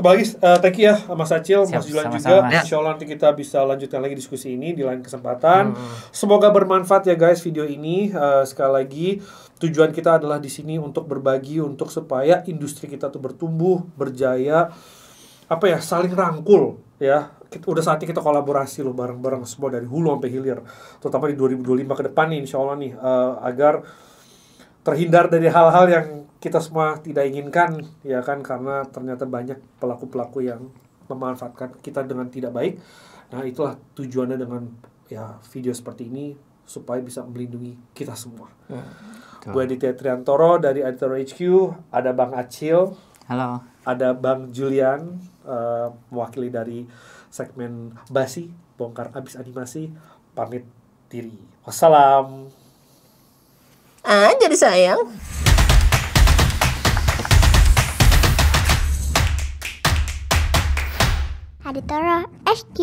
Speaker 4: kembali thank you ya Mas Acil,
Speaker 5: Siap,
Speaker 4: Mas Julan
Speaker 5: sama-sama.
Speaker 4: juga. Insya Allah nanti kita bisa lanjutkan lagi diskusi ini di lain kesempatan. Semoga bermanfaat ya guys video ini. Sekali lagi tujuan kita adalah di sini untuk berbagi, untuk supaya industri kita tuh bertumbuh, berjaya, saling rangkul ya. Udah saatnya kita kolaborasi loh bareng-bareng semua dari hulu sampai hilir, terutama di 2025 ke depan nih insya Allah nih, agar terhindar dari hal-hal yang kita semua tidak inginkan ya kan, karena ternyata banyak pelaku-pelaku yang memanfaatkan kita dengan tidak baik. Nah itulah tujuannya dengan ya video seperti ini, supaya bisa melindungi kita semua. Gue Aditya Triantoro dari Editor HQ, ada Bang Acil,
Speaker 5: Halo.
Speaker 4: ada Bang Julian, mewakili dari segmen Basi, Bongkar Abis Animasi, pamit diri. Wassalam.
Speaker 6: Jadi sayang. Editor HQ.